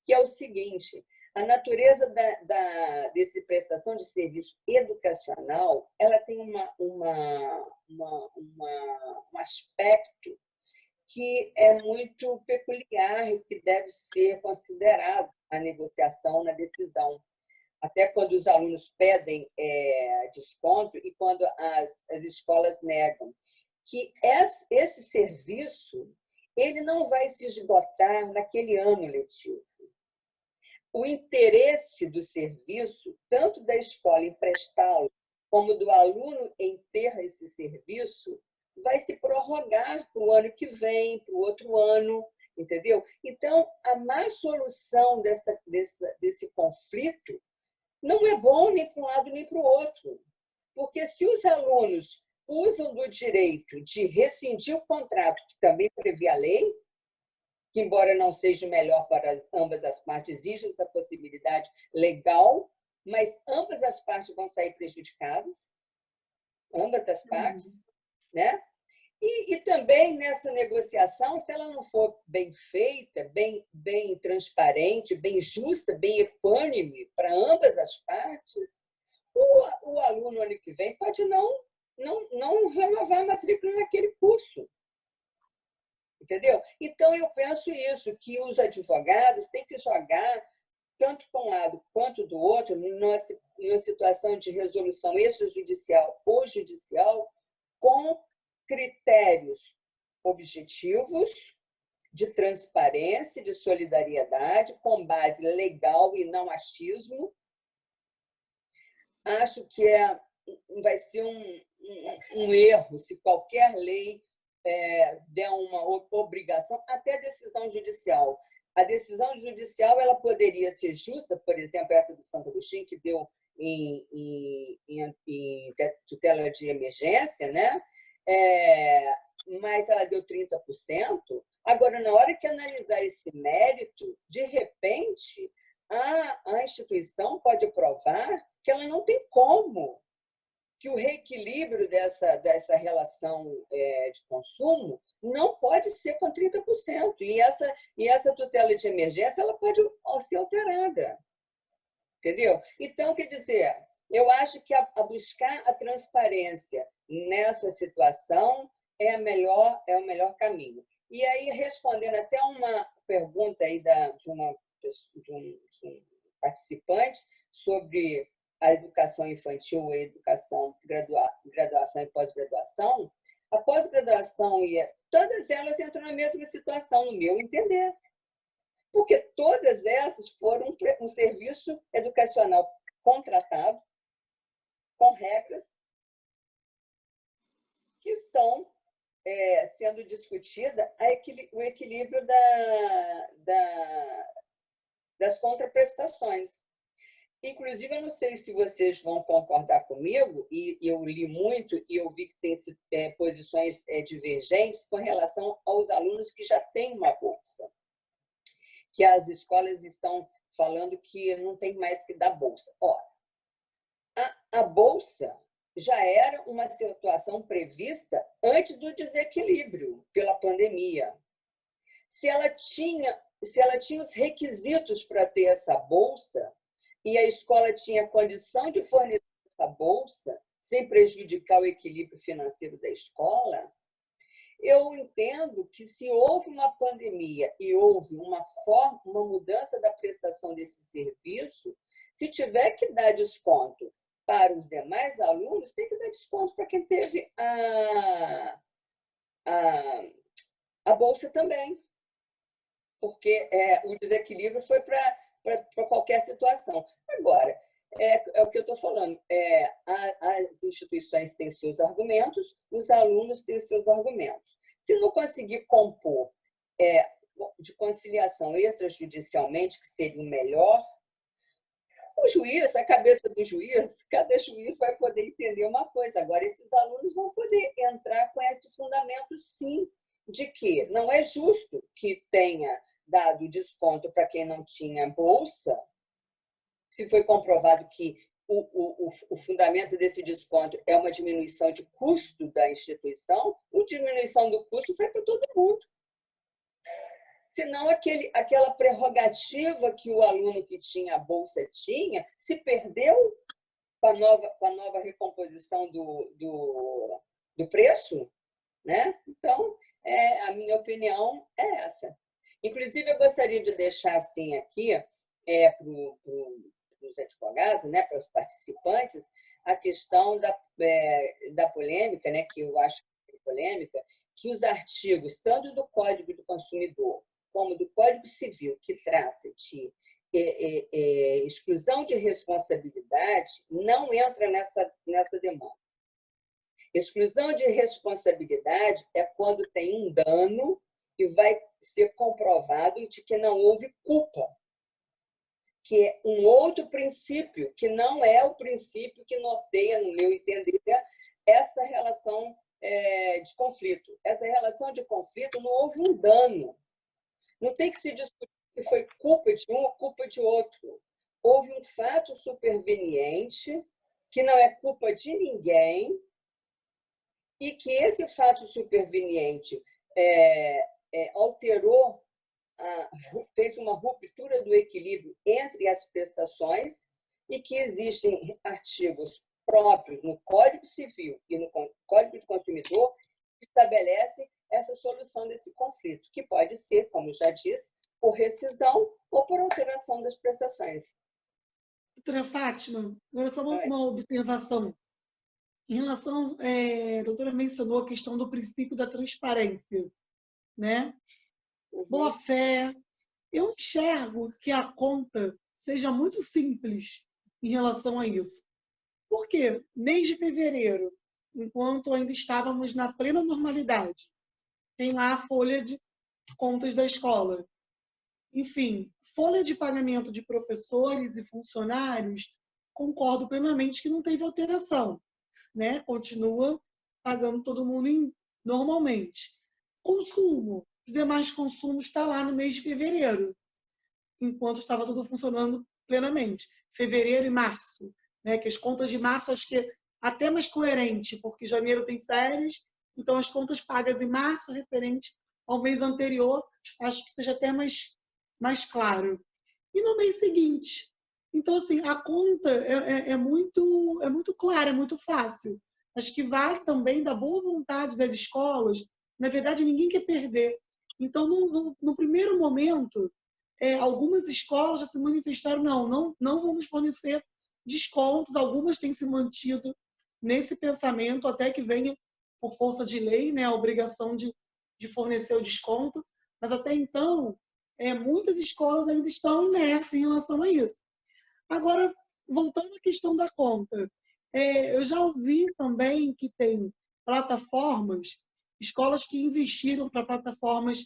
Speaker 8: que é o seguinte: a natureza dessa prestação de serviço educacional, ela tem um aspecto que é muito peculiar e que deve ser considerado na negociação, na decisão. Até quando os alunos pedem desconto e quando as escolas negam. Que esse serviço ele não vai se esgotar naquele ano letivo. O interesse do serviço, tanto da escola em prestá-lo, como do aluno em ter esse serviço, vai se prorrogar para o ano que vem, para o outro ano, entendeu? Então, a má solução desse conflito não é bom nem para um lado nem para o outro. Porque se os alunos usam do direito de rescindir o contrato, que também prevê a lei, que, embora não seja melhor para ambas as partes, exige essa possibilidade legal, mas ambas as partes vão sair prejudicadas, ambas as partes, né? E também nessa negociação, se ela não for bem feita, bem transparente, bem justa, bem equânime para ambas as partes, o aluno, ano que vem, pode não renovar a matrícula naquele curso. Entendeu? Então, eu penso isso, que os advogados têm que jogar, tanto com um lado quanto do outro, numa situação de resolução extrajudicial ou judicial, com critérios objetivos, de transparência, de solidariedade, com base legal e não achismo. Acho que vai ser um erro se qualquer lei der uma obrigação, até a decisão judicial. A decisão judicial ela poderia ser justa, por exemplo, essa do Santo Agostinho, que deu em tutela de emergência, né? Mas ela deu 30%. Agora, na hora que analisar esse mérito, de repente, a instituição pode provar que ela não tem como que o reequilíbrio dessa relação de consumo não pode ser com 30%. E essa tutela de emergência ela pode ser alterada. Entendeu? Então, quer dizer, eu acho que a buscar a transparência nessa situação é o melhor caminho. E aí, respondendo até uma pergunta aí de um participante sobre a educação infantil, a educação, graduação e pós-graduação, a pós-graduação todas elas entram na mesma situação, no meu entender. Porque todas essas foram um serviço educacional contratado, com regras que estão sendo discutida o equilíbrio das contraprestações. Inclusive, eu não sei se vocês vão concordar comigo, e eu li muito e eu vi que tem posições divergentes com relação aos alunos que já têm uma bolsa, que as escolas estão falando que não tem mais que dar bolsa. Ora, a bolsa já era uma situação prevista antes do desequilíbrio pela pandemia. Se ela tinha os requisitos para ter essa bolsa e a escola tinha condição de fornecer essa bolsa sem prejudicar o equilíbrio financeiro da escola, eu entendo que se houve uma pandemia e houve uma mudança da prestação desse serviço, se tiver que dar desconto para os demais alunos, tem que dar desconto para quem teve a bolsa também. Porque o desequilíbrio foi para qualquer situação. Agora, é o que eu estou falando. As instituições têm seus argumentos, os alunos têm seus argumentos. Se não conseguir compor de conciliação extrajudicialmente, que seria o melhor, o juiz, a cabeça do juiz, cada juiz vai poder entender uma coisa. Agora, esses alunos vão poder entrar com esse fundamento, sim, de que não é justo que tenha dado desconto para quem não tinha bolsa, se foi comprovado que o fundamento desse desconto é uma diminuição de custo da instituição, a diminuição do custo foi para todo mundo. Senão aquela prerrogativa que o aluno que tinha a bolsa tinha se perdeu com a nova recomposição do preço, né? Então, a minha opinião é essa. Inclusive, eu gostaria de deixar assim aqui para os advogados, né, para os participantes, a questão da polêmica, né, que eu acho que é polêmica, que os artigos, tanto do Código do Consumidor como do Código Civil, que trata de exclusão de responsabilidade, não entra nessa demanda. Exclusão de responsabilidade é quando tem um dano e vai ser comprovado de que não houve culpa, que é um outro princípio, que não é o princípio que norteia, no meu entender, essa relação de conflito. Essa relação de conflito não houve um dano. Não tem que se discutir se foi culpa de um ou culpa de outro. Houve um fato superveniente, que não é culpa de ninguém, e que esse fato superveniente alterou, fez uma ruptura do equilíbrio entre as prestações e que existem artigos próprios no Código Civil e no Código do Consumidor que estabelecem essa solução desse conflito, que pode ser, como já disse, por rescisão ou por alteração das prestações.
Speaker 1: Doutora Fátima, agora só uma observação. Em relação, a doutora mencionou a questão do princípio da transparência, né? Boa fé. Eu enxergo que a conta seja muito simples em relação a isso. Por quê? Mês de fevereiro, enquanto ainda estávamos na plena normalidade, tem lá a folha de contas da escola. Enfim, folha de pagamento de professores e funcionários, concordo plenamente que não teve alteração, né? Continua pagando todo mundo normalmente. Consumo, os demais consumos está lá no mês de fevereiro, enquanto estava tudo funcionando plenamente. Fevereiro e março, né? Que as contas de março acho que até mais coerente, porque janeiro tem férias, então as contas pagas em março, referente ao mês anterior, acho que seja até mais claro. E no mês seguinte? Então, assim, a conta é muito clara, é muito fácil. Acho que vale também da boa vontade das escolas. Na verdade, ninguém quer perder. Então, no primeiro momento, algumas escolas já se manifestaram, não vamos fornecer descontos. Algumas têm se mantido nesse pensamento, até que venha, por força de lei, né, a obrigação de fornecer o desconto. Mas, até então, muitas escolas ainda estão imersas em relação a isso. Agora, voltando à questão da conta, eu já ouvi também que tem plataformas, escolas que investiram para plataformas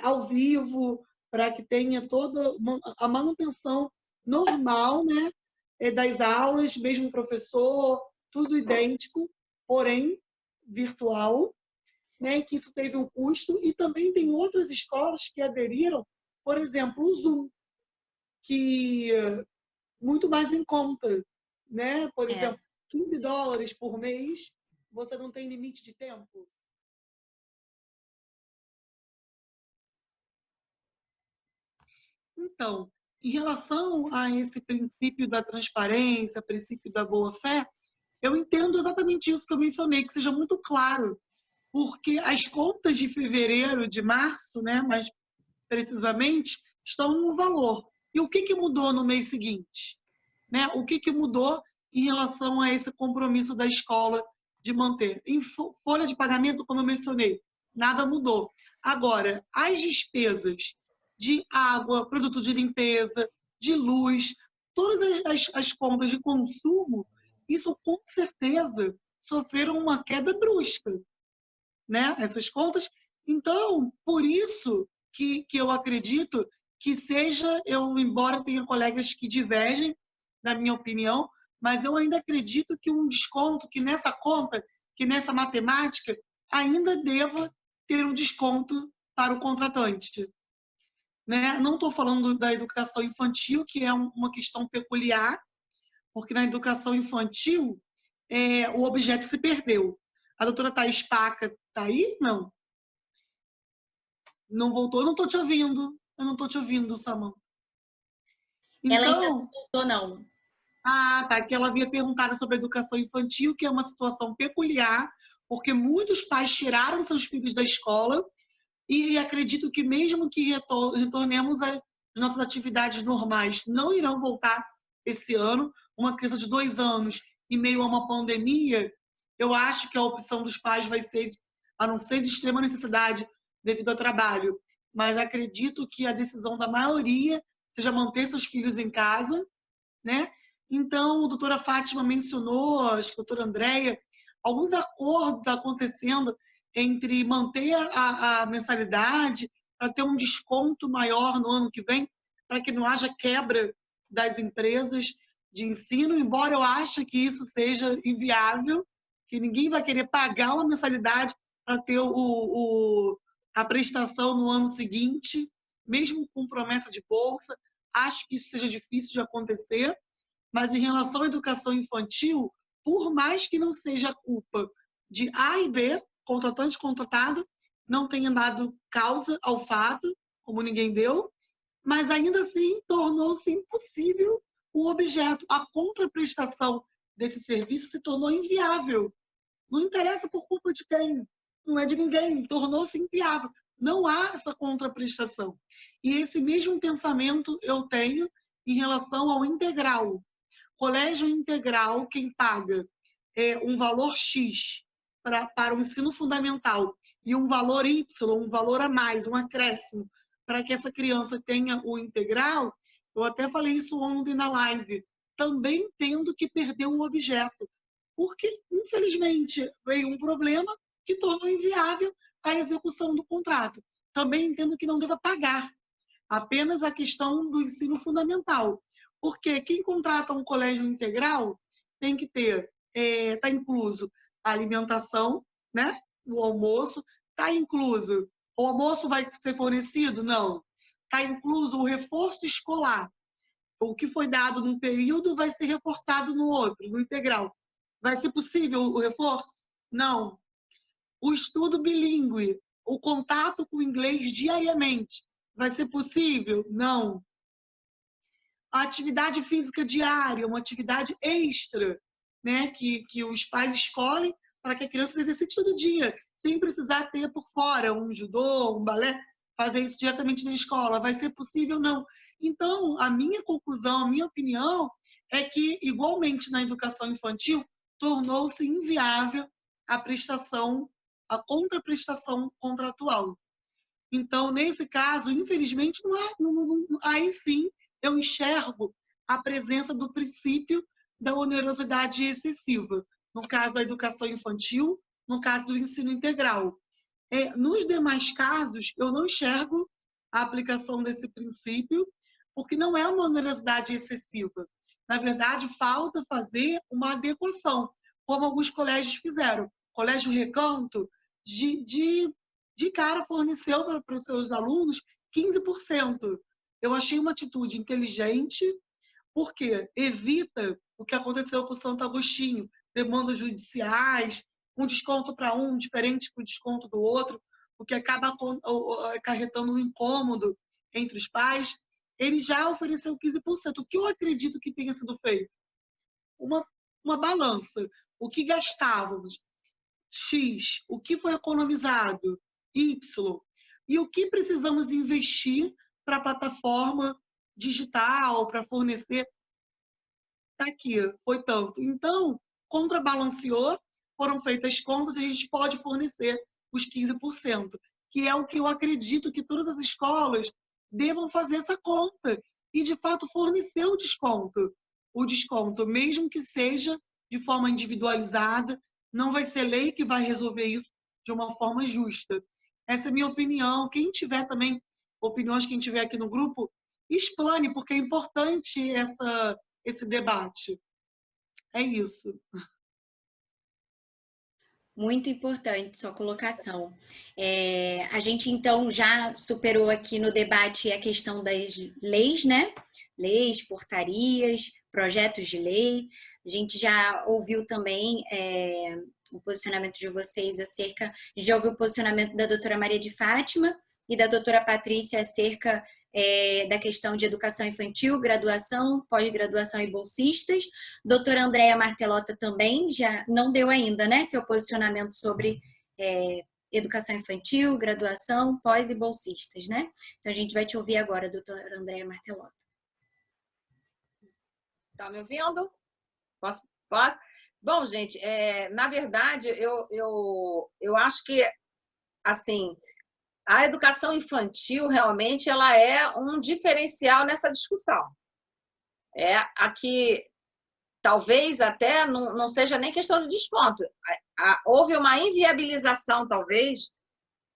Speaker 1: ao vivo, para que tenha toda a manutenção normal, né, das aulas, mesmo professor, tudo idêntico, porém virtual, né, que isso teve um custo. E também tem outras escolas que aderiram, por exemplo, o Zoom, que muito mais em conta, né? Por exemplo, $15 por mês, você não tem limite de tempo. Então, em relação a esse princípio da transparência, princípio da boa-fé, eu entendo exatamente isso que eu mencionei, que seja muito claro, porque as contas de fevereiro, de março, né, mais precisamente, estão no valor. E o que mudou no mês seguinte? Né? O que mudou em relação a esse compromisso da escola de manter? Em folha de pagamento, como eu mencionei, nada mudou. Agora, as despesas de água, produto de limpeza, de luz, todas as contas de consumo, isso com certeza sofreram uma queda brusca, né? Essas contas. Então, por isso que eu acredito que seja, embora tenha colegas que divergem, na minha opinião, mas eu ainda acredito que um desconto, que nessa conta, que nessa matemática, ainda deva ter um desconto para o contratante. Né? Não estou falando da educação infantil, que é uma questão peculiar, porque na educação infantil o objeto se perdeu. A doutora Thaís Paca está aí? Não. Não voltou? Eu não estou te ouvindo. Eu não estou te ouvindo, Samanta.
Speaker 2: Então, ela ainda não voltou, não.
Speaker 1: Ah, tá. Que ela havia perguntado sobre a educação infantil, que é uma situação peculiar, porque muitos pais tiraram seus filhos da escola e acredito que mesmo que retornemos às nossas atividades normais, não irão voltar esse ano. Uma criança de 2 anos em meio a uma pandemia, eu acho que a opção dos pais vai ser, a não ser de extrema necessidade devido ao trabalho, mas acredito que a decisão da maioria seja manter seus filhos em casa, né? Então, a doutora Fátima mencionou, acho que a doutora Andréia, alguns acordos acontecendo entre manter a mensalidade para ter um desconto maior no ano que vem, para que não haja quebra das empresas de ensino, embora eu ache que isso seja inviável, que ninguém vai querer pagar uma mensalidade para ter a prestação no ano seguinte, mesmo com promessa de bolsa. Acho que isso seja difícil de acontecer, mas em relação à educação infantil, por mais que não seja culpa de A e B, contratante e contratado, não tenha dado causa ao fato, como ninguém deu, mas ainda assim tornou-se impossível o objeto. A contraprestação desse serviço se tornou inviável. Não interessa por culpa de quem, não é de ninguém, tornou-se inviável. Não há essa contraprestação. E esse mesmo pensamento eu tenho em relação ao integral. Colégio integral, quem paga um valor X para o ensino fundamental e um valor Y, um valor a mais, um acréscimo, para que essa criança tenha o integral, eu até falei isso ontem na live, também tendo que perder um objeto. Porque, infelizmente, veio um problema que tornou inviável a execução do contrato. Também entendo que não deva pagar, apenas a questão do ensino fundamental. Porque quem contrata um colégio integral tem que ter, está incluso a alimentação, né? O almoço, está incluso. O almoço vai ser fornecido? Não. Está incluso o reforço escolar. O que foi dado num período vai ser reforçado no outro, no integral. Vai ser possível o reforço? Não. O estudo bilíngue, o contato com o inglês diariamente, vai ser possível? Não. A atividade física diária, uma atividade extra, né, que os pais escolhem para que a criança exercite todo dia, sem precisar ter por fora um judô, um balé, fazer isso diretamente na escola. Vai ser possível? Não. Então, a minha conclusão, a minha opinião é que, igualmente na educação infantil, tornou-se inviável a contraprestação contratual. Então, nesse caso, infelizmente, aí sim eu enxergo a presença do princípio da onerosidade excessiva, no caso da educação infantil, no caso do ensino integral. Nos demais casos, eu não enxergo a aplicação desse princípio, porque não é uma onerosidade excessiva. Na verdade, falta fazer uma adequação, como alguns colégios fizeram. O Colégio Recanto, de cara, forneceu para os seus alunos 15%. Eu achei uma atitude inteligente, porque evita o que aconteceu com o Santo Agostinho, demandas judiciais, um desconto para um diferente do desconto do outro, o que acaba acarretando um incômodo entre os pais. Ele já ofereceu 15%. O que eu acredito que tenha sido feito? Uma balança. O que gastávamos? X. O que foi economizado? Y. E o que precisamos investir para a plataforma digital, para fornecer? Está aqui, foi tanto. Então, contrabalanceou, foram feitas contas e a gente pode fornecer os 15%, que é o que eu acredito que todas as escolas devam fazer essa conta e, de fato, fornecer o desconto, mesmo que seja de forma individualizada, não vai ser lei que vai resolver isso de uma forma justa. Essa é a minha opinião. Quem tiver também opiniões, quem tiver aqui no grupo, explane, porque é importante esse debate. É isso.
Speaker 2: Muito importante sua colocação. A gente, então, já superou aqui no debate a questão das leis, né? Leis, portarias, projetos de lei. A gente já ouviu também o posicionamento de vocês acerca... Já ouviu o posicionamento da doutora Maria de Fátima e da doutora Patrícia acerca da questão de educação infantil, graduação, pós-graduação e bolsistas. Doutora Andréa Martelota também já não deu ainda, né, seu posicionamento sobre educação infantil, graduação, pós e bolsistas, né? Então a gente vai te ouvir agora, doutora Andréa Martelota.
Speaker 6: Tá me ouvindo? Posso? Bom, gente, na verdade, eu acho que, assim, a educação infantil, realmente, ela é um diferencial nessa discussão. Aqui, talvez até não seja nem questão de desconto. Houve uma inviabilização, talvez,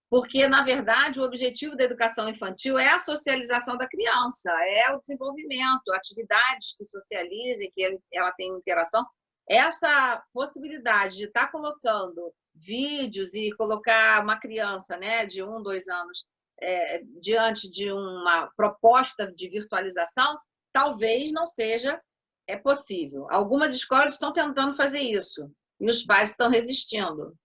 Speaker 6: porque, na verdade, o objetivo da educação infantil é a socialização da criança, é o desenvolvimento, atividades que socializem, que ela tem interação. Essa possibilidade de estar colocando vídeos e colocar uma criança, né, de 1, 2 anos diante de uma proposta de virtualização, talvez não seja possível. Algumas escolas estão tentando fazer isso e os pais estão resistindo.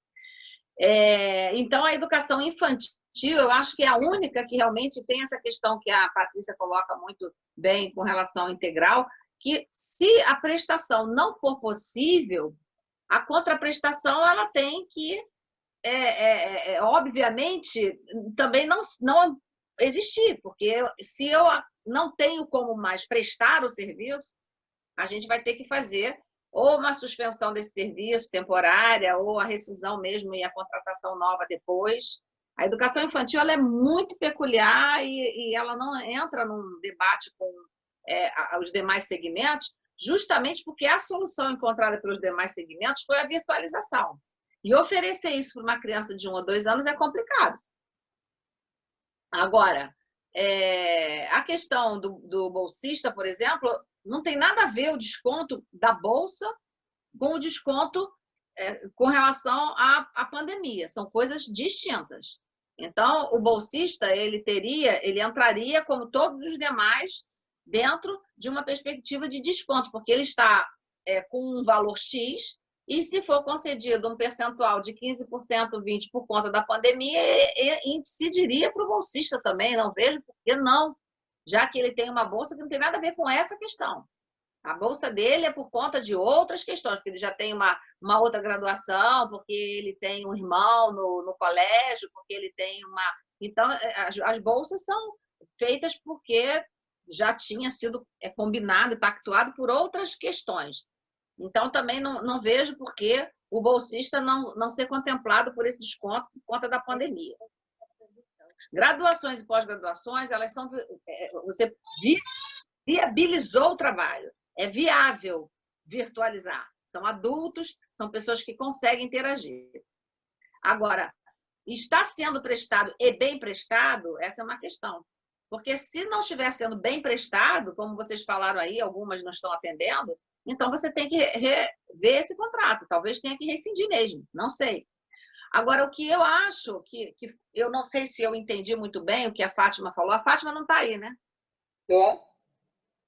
Speaker 6: Então, a educação infantil, eu acho que é a única que realmente tem essa questão que a Patrícia coloca muito bem com relação ao integral, que se a prestação não for possível, a contraprestação ela tem que, obviamente, também não existir, porque se eu não tenho como mais prestar o serviço, a gente vai ter que fazer ou uma suspensão desse serviço temporária, ou a rescisão mesmo e a contratação nova depois. A educação infantil ela é muito peculiar e ela não entra num debate com os demais segmentos, justamente porque a solução encontrada pelos demais segmentos foi a virtualização. E oferecer isso para uma criança de 1 ou 2 anos é complicado. Agora, a questão do bolsista, por exemplo, não tem nada a ver o desconto da bolsa com o desconto com relação à pandemia. São coisas distintas. Então, o bolsista, ele entraria, como todos os demais, dentro de uma perspectiva de desconto, porque ele está com um valor X E se for concedido um percentual de 15%, 20% por conta da pandemia, incidiria para o bolsista também. Não vejo por que não, já que ele tem uma bolsa que não tem nada a ver com essa questão. A bolsa dele é por conta de outras questões, porque ele já tem uma outra graduação, porque ele tem um irmão no colégio, porque ele tem uma... Então, as bolsas são feitas porque já tinha sido combinado e pactuado por outras questões. Então, também não vejo por que o bolsista não ser contemplado por esse desconto por conta da pandemia. Graduações e pós-graduações, elas são... Você viabilizou o trabalho. É viável virtualizar. São adultos, são pessoas que conseguem interagir. Agora, está sendo prestado e bem prestado, essa é uma questão. Porque se não estiver sendo bem prestado, como vocês falaram aí, algumas não estão atendendo, então você tem que rever esse contrato. Talvez tenha que rescindir mesmo, não sei. Agora, o que eu acho, que eu não sei se eu entendi muito bem o que a Fátima falou. A Fátima não está aí, né?
Speaker 8: Tô.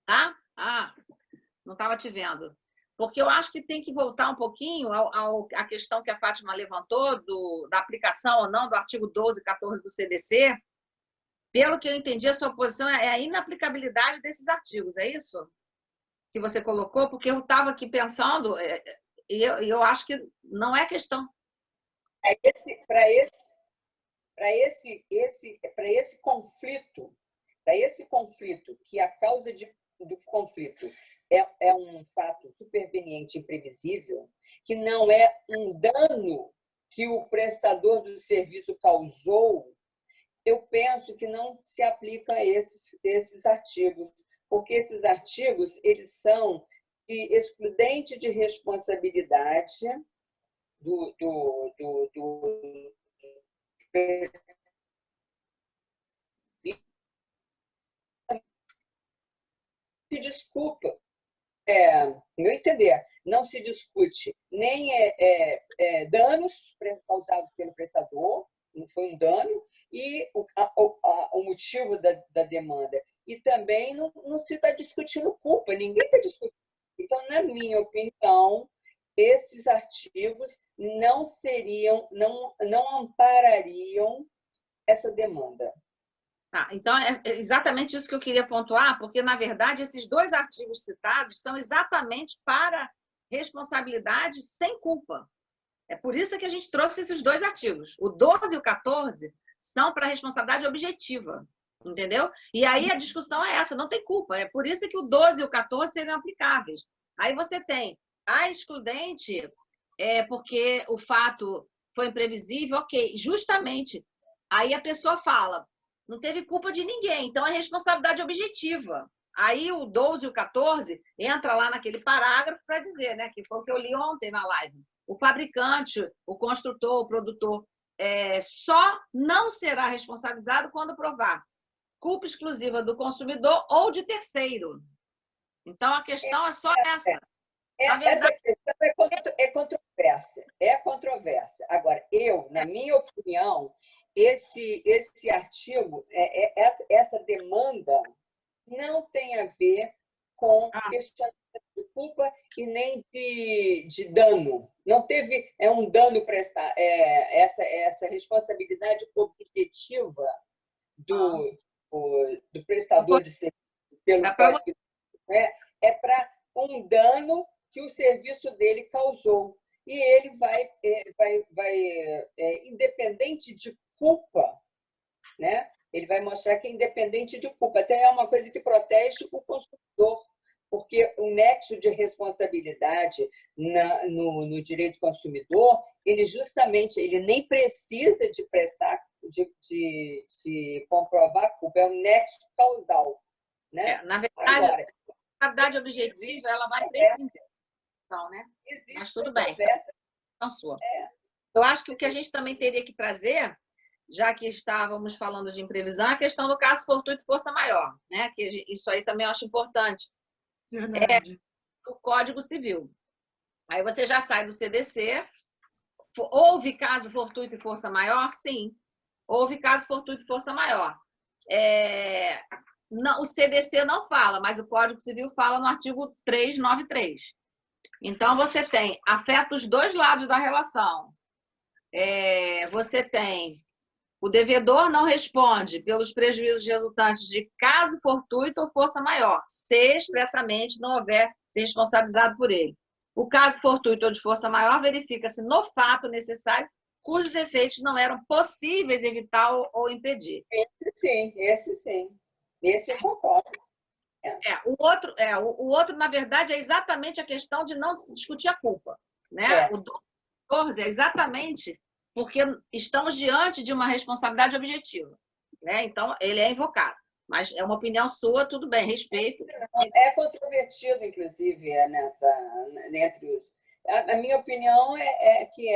Speaker 6: Tá? Ah, não estava te vendo. Porque eu acho que tem que voltar um pouquinho à questão que a Fátima levantou da aplicação ou não do artigo 12 e 14 do CDC. Pelo que eu entendi, a sua posição é a inaplicabilidade desses artigos, é isso? Que você colocou? Porque eu estava aqui pensando, e eu acho que não é questão.
Speaker 8: Para esse conflito, que a causa do conflito é um fato superveniente e imprevisível, que não é um dano que o prestador do serviço causou, eu penso que não se aplica a esses artigos, porque esses artigos eles são de excludente de responsabilidade do se desculpa, no meu entender, não se discute nem danos causados pelo prestador, não foi um dano, e o motivo da demanda. E também não se está discutindo culpa, ninguém está discutindo. Então, na minha opinião, esses artigos não amparariam essa demanda.
Speaker 6: Tá, então, é exatamente isso que eu queria pontuar, porque, na verdade, esses dois artigos citados são exatamente para responsabilidade sem culpa. É por isso que a gente trouxe esses dois artigos. O 12 e o 14 são para responsabilidade objetiva, entendeu? E aí a discussão é essa, não tem culpa. É por isso que o 12 e o 14 seriam aplicáveis. Aí você tem a excludente, porque o fato foi imprevisível, ok, justamente. Aí a pessoa fala, não teve culpa de ninguém, então é responsabilidade objetiva. Aí o 12 e o 14 entra lá naquele parágrafo para dizer, né, que foi o que eu li ontem na live. O fabricante, o construtor, o produtor, só não será responsabilizado quando provar culpa exclusiva do consumidor ou de terceiro. Então, a questão é só essa.
Speaker 8: Essa questão é controversa. É controversa. Agora, na minha opinião, esse artigo, essa demanda não tem a ver com questionamento de culpa e nem de dano. Não teve um dano prestar. Essa responsabilidade objetiva do prestador de serviço pelo código é para um dano que o serviço dele causou. E ele vai independente de culpa, né? Ele vai mostrar que é independente de culpa. Até é uma coisa que protege o consumidor, porque o nexo de responsabilidade no direito consumidor, ele nem precisa de de comprovar a culpa, é um nexo causal, né?
Speaker 6: Na verdade, agora, a verdade objetiva, ela vai precisar, né? Mas tudo bem, não sua. Eu acho que o que a gente também teria que trazer, já que estávamos falando de imprevisão, é a questão do caso fortuito e força maior, né? Que isso aí também eu acho importante.
Speaker 9: Verdade.
Speaker 6: O Código Civil. Aí você já sai do CDC. Houve caso fortuito e força maior? Sim. Houve caso fortuito e força maior. Não, o CDC não fala, mas o Código Civil fala no artigo 393. Então, você afeta os dois lados da relação. Você tem o devedor não responde pelos prejuízos resultantes de caso fortuito ou força maior, se expressamente não houver se responsabilizado por ele. O caso fortuito ou de força maior verifica-se no fato necessário cujos efeitos não eram possíveis evitar ou impedir.
Speaker 8: Esse sim. Esse eu concordo.
Speaker 6: O outro, na verdade, é exatamente a questão de não se discutir a culpa. Né? O 14 é exatamente porque estamos diante de uma responsabilidade objetiva. Né? Então, ele é invocado. Mas é uma opinião sua, tudo bem, respeito.
Speaker 8: É controvertido, inclusive, entre os... A minha opinião é que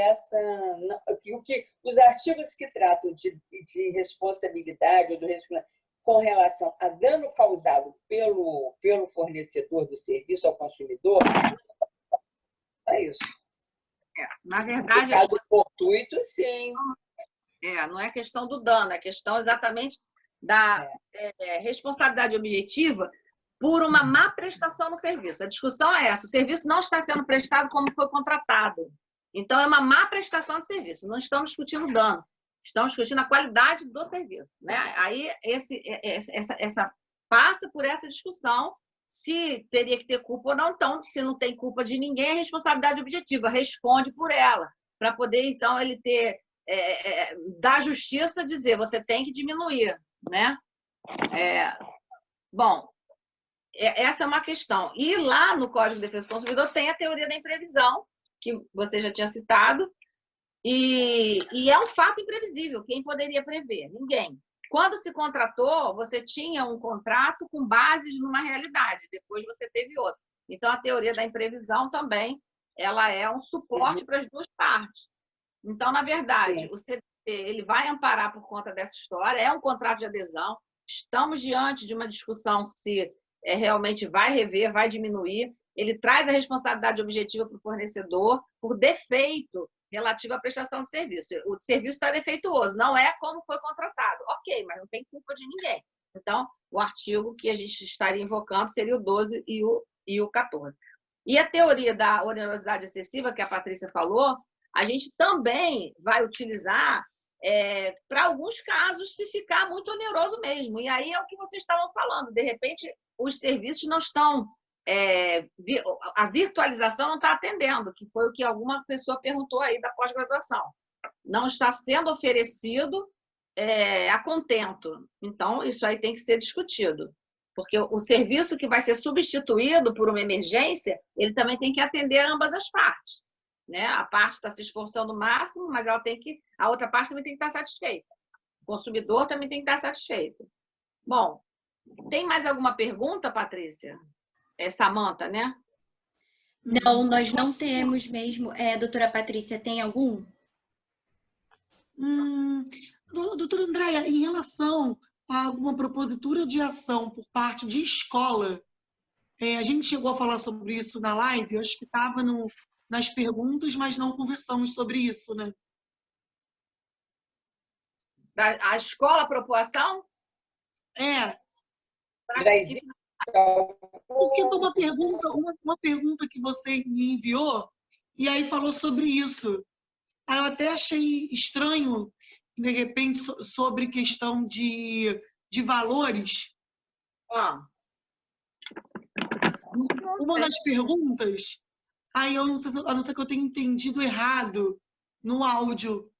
Speaker 8: os artigos que tratam de responsabilidade ou do com relação a dano causado pelo fornecedor do serviço ao consumidor, é isso.
Speaker 6: Na verdade,
Speaker 8: caso fortuito, sim.
Speaker 6: Não é questão do dano, é questão exatamente da responsabilidade objetiva por uma má prestação no serviço. A discussão é essa: o serviço não está sendo prestado como foi contratado. Então, é uma má prestação de serviço. Não estamos discutindo dano, estamos discutindo a qualidade do serviço. Né? Aí, essa passa por essa discussão se teria que ter culpa ou não. Então, se não tem culpa de ninguém, é responsabilidade objetiva, responde por ela, para poder, então, ele ter, da justiça, dizer, você tem que diminuir. Né? Bom, essa é uma questão. E lá no Código de Defesa do Consumidor tem a teoria da imprevisão, que você já tinha citado, e é um fato imprevisível. Quem poderia prever? Ninguém. Quando se contratou, você tinha um contrato com bases numa realidade, depois você teve outra. Então, a teoria da imprevisão também ela é um suporte para as duas partes. Então, na verdade, o CDC ele vai amparar por conta dessa história, é um contrato de adesão, estamos diante de uma discussão se realmente vai rever, vai diminuir. Ele traz a responsabilidade objetiva para o fornecedor por defeito relativo à prestação de serviço. O serviço está defeituoso, não é como foi contratado. Ok, mas não tem culpa de ninguém. Então, o artigo que a gente estaria invocando seria o 12 e o 14. E a teoria da onerosidade excessiva, que a Patrícia falou, a gente também vai utilizar para alguns casos se ficar muito oneroso mesmo. E aí é o que vocês estavam falando. De repente, os serviços não estão... a virtualização não está atendendo, que foi o que alguma pessoa perguntou aí da pós-graduação. Não está sendo oferecido a contento. Então, isso aí tem que ser discutido. Porque o serviço que vai ser substituído por uma emergência, ele também tem que atender ambas as partes. Né? A parte está se esforçando o máximo, mas a outra parte também tem que estar satisfeita. O consumidor também tem que estar satisfeito. Bom, tem mais alguma pergunta, Patrícia? Samanta, né?
Speaker 2: Não, nós não temos mesmo. Doutora Patrícia, tem algum?
Speaker 1: Doutora Andréia, em relação a alguma propositura de ação por parte de escola, a gente chegou a falar sobre isso na live, eu acho que estava nas perguntas, mas não conversamos sobre isso, né?
Speaker 6: A escola propôs ação?
Speaker 1: Porque foi uma pergunta que você me enviou e aí falou sobre isso. Aí eu até achei estranho, de repente, sobre questão de valores. Uma das perguntas, aí eu não sei, a não ser que eu tenha entendido errado no áudio.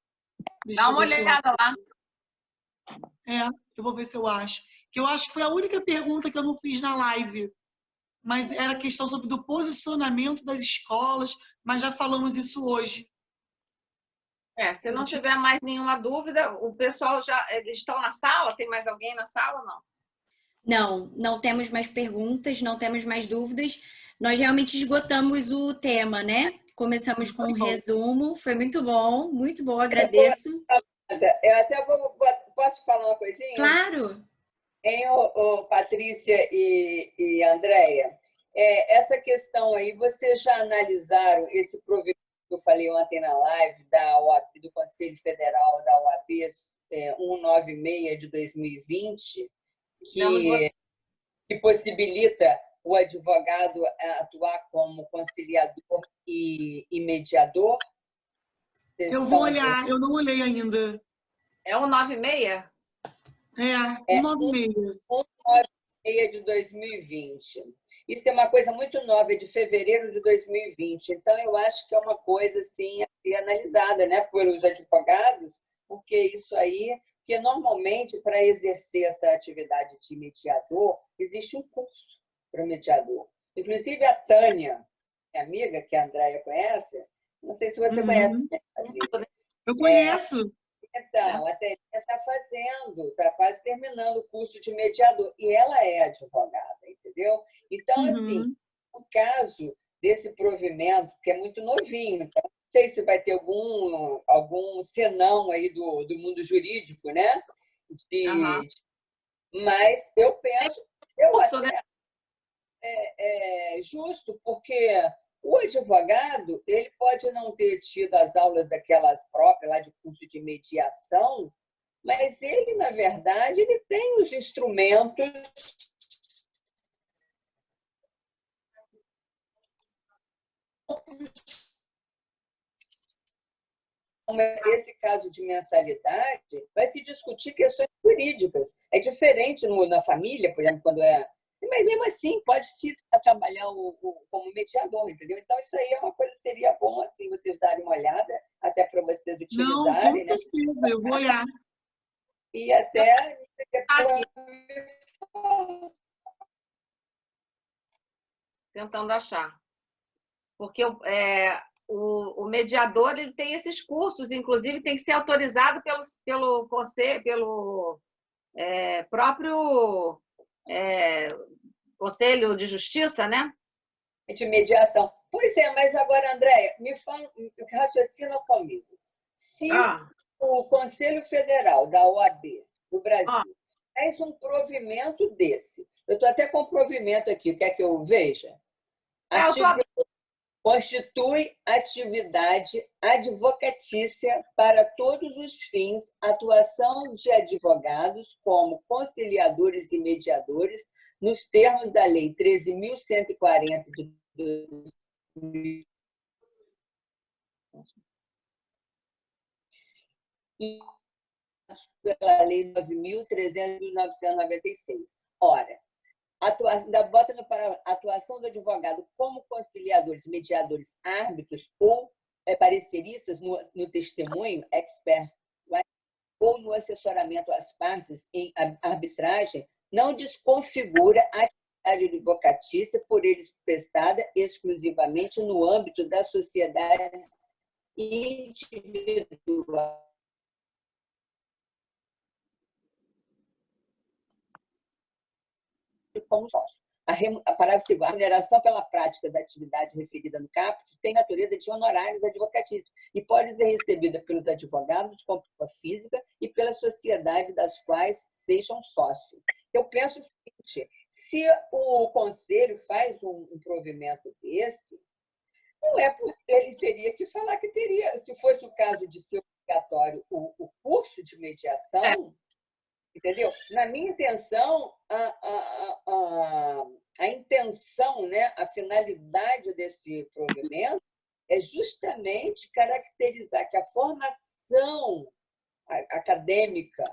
Speaker 6: Dá uma olhada lá.
Speaker 1: Eu vou ver se eu acho. Que eu acho que foi a única pergunta que eu não fiz na live. Mas era a questão sobre do posicionamento das escolas, mas já falamos isso hoje.
Speaker 6: Se não tiver mais nenhuma dúvida, o pessoal eles estão na sala? Tem mais alguém na sala ou não?
Speaker 2: Não temos mais perguntas, não temos mais dúvidas. Nós realmente esgotamos o tema, né? Começamos com um resumo, foi muito bom, agradeço.
Speaker 8: Eu até posso falar uma coisinha?
Speaker 2: Claro!
Speaker 8: Patrícia e Andréia, essa questão aí, vocês já analisaram esse provimento que eu falei ontem na live da OAB, do Conselho Federal da OAB 196 de 2020, que possibilita o advogado atuar como conciliador e mediador?
Speaker 1: Eu vou olhar, eu não olhei ainda.
Speaker 6: É o 96?
Speaker 1: É, 96.
Speaker 8: 196 de 2020. Isso é uma coisa muito nova, é de fevereiro de 2020. Então, eu acho que é uma coisa assim, a ser analisada, né, pelos advogados, porque isso aí, porque normalmente, para exercer essa atividade de mediador, existe um curso para mediador. Inclusive, a Tânia, minha amiga, que a Andréia conhece, não sei se você conhece.
Speaker 1: Eu conheço.
Speaker 8: Então, a Tânia está fazendo, está quase terminando o curso de mediador, e ela é advogada, entendeu? Então, assim, no caso desse provimento, que é muito novinho, então, não sei se vai ter algum senão aí do mundo jurídico, né? Mas eu penso, é justo, porque o advogado, ele pode não ter tido as aulas daquelas próprias lá de curso de mediação, mas ele, na verdade, ele tem os instrumentos esse caso de mensalidade, vai se discutir questões jurídicas. É diferente na família, por exemplo, quando é... Mas mesmo assim, pode-se trabalhar como mediador, entendeu? Então, isso aí é uma coisa que seria bom assim, vocês darem uma olhada, até para vocês utilizarem.
Speaker 1: Não, com certeza, eu vou olhar.
Speaker 8: E até...
Speaker 6: Tentando achar. Porque o mediador ele tem esses cursos, inclusive tem que ser autorizado pelo conselho, pelo próprio Conselho de Justiça, né?
Speaker 8: De mediação. Pois é, mas agora, Andréia, raciocina comigo. Se o Conselho Federal da OAB do Brasil faz um provimento desse, eu estou até com o provimento aqui, quer que eu veja? Constitui atividade advocatícia para todos os fins, atuação de advogados como conciliadores e mediadores, nos termos da Lei 13.140 de 2000 e pela Lei 9.300 de 1996. Ora, ainda bota no parágrafo, atuação do advogado como conciliadores, mediadores, árbitros ou pareceristas no testemunho, expert, ou no assessoramento às partes em arbitragem, não desconfigura a atividade advocatícia por eles prestada exclusivamente no âmbito da sociedade individual. Como sócio. Parágrafo 2º. A remuneração pela prática da atividade referida no caput tem natureza de honorários advocatícios e pode ser recebida pelos advogados com pessoa física e pela sociedade das quais sejam sócios. Eu penso o seguinte, se o conselho faz um provimento desse, não é porque ele teria que falar que teria, se fosse o caso de ser obrigatório o curso de mediação, entendeu? Na minha intenção, a intenção, né, a finalidade desse provimento é justamente caracterizar que a formação acadêmica,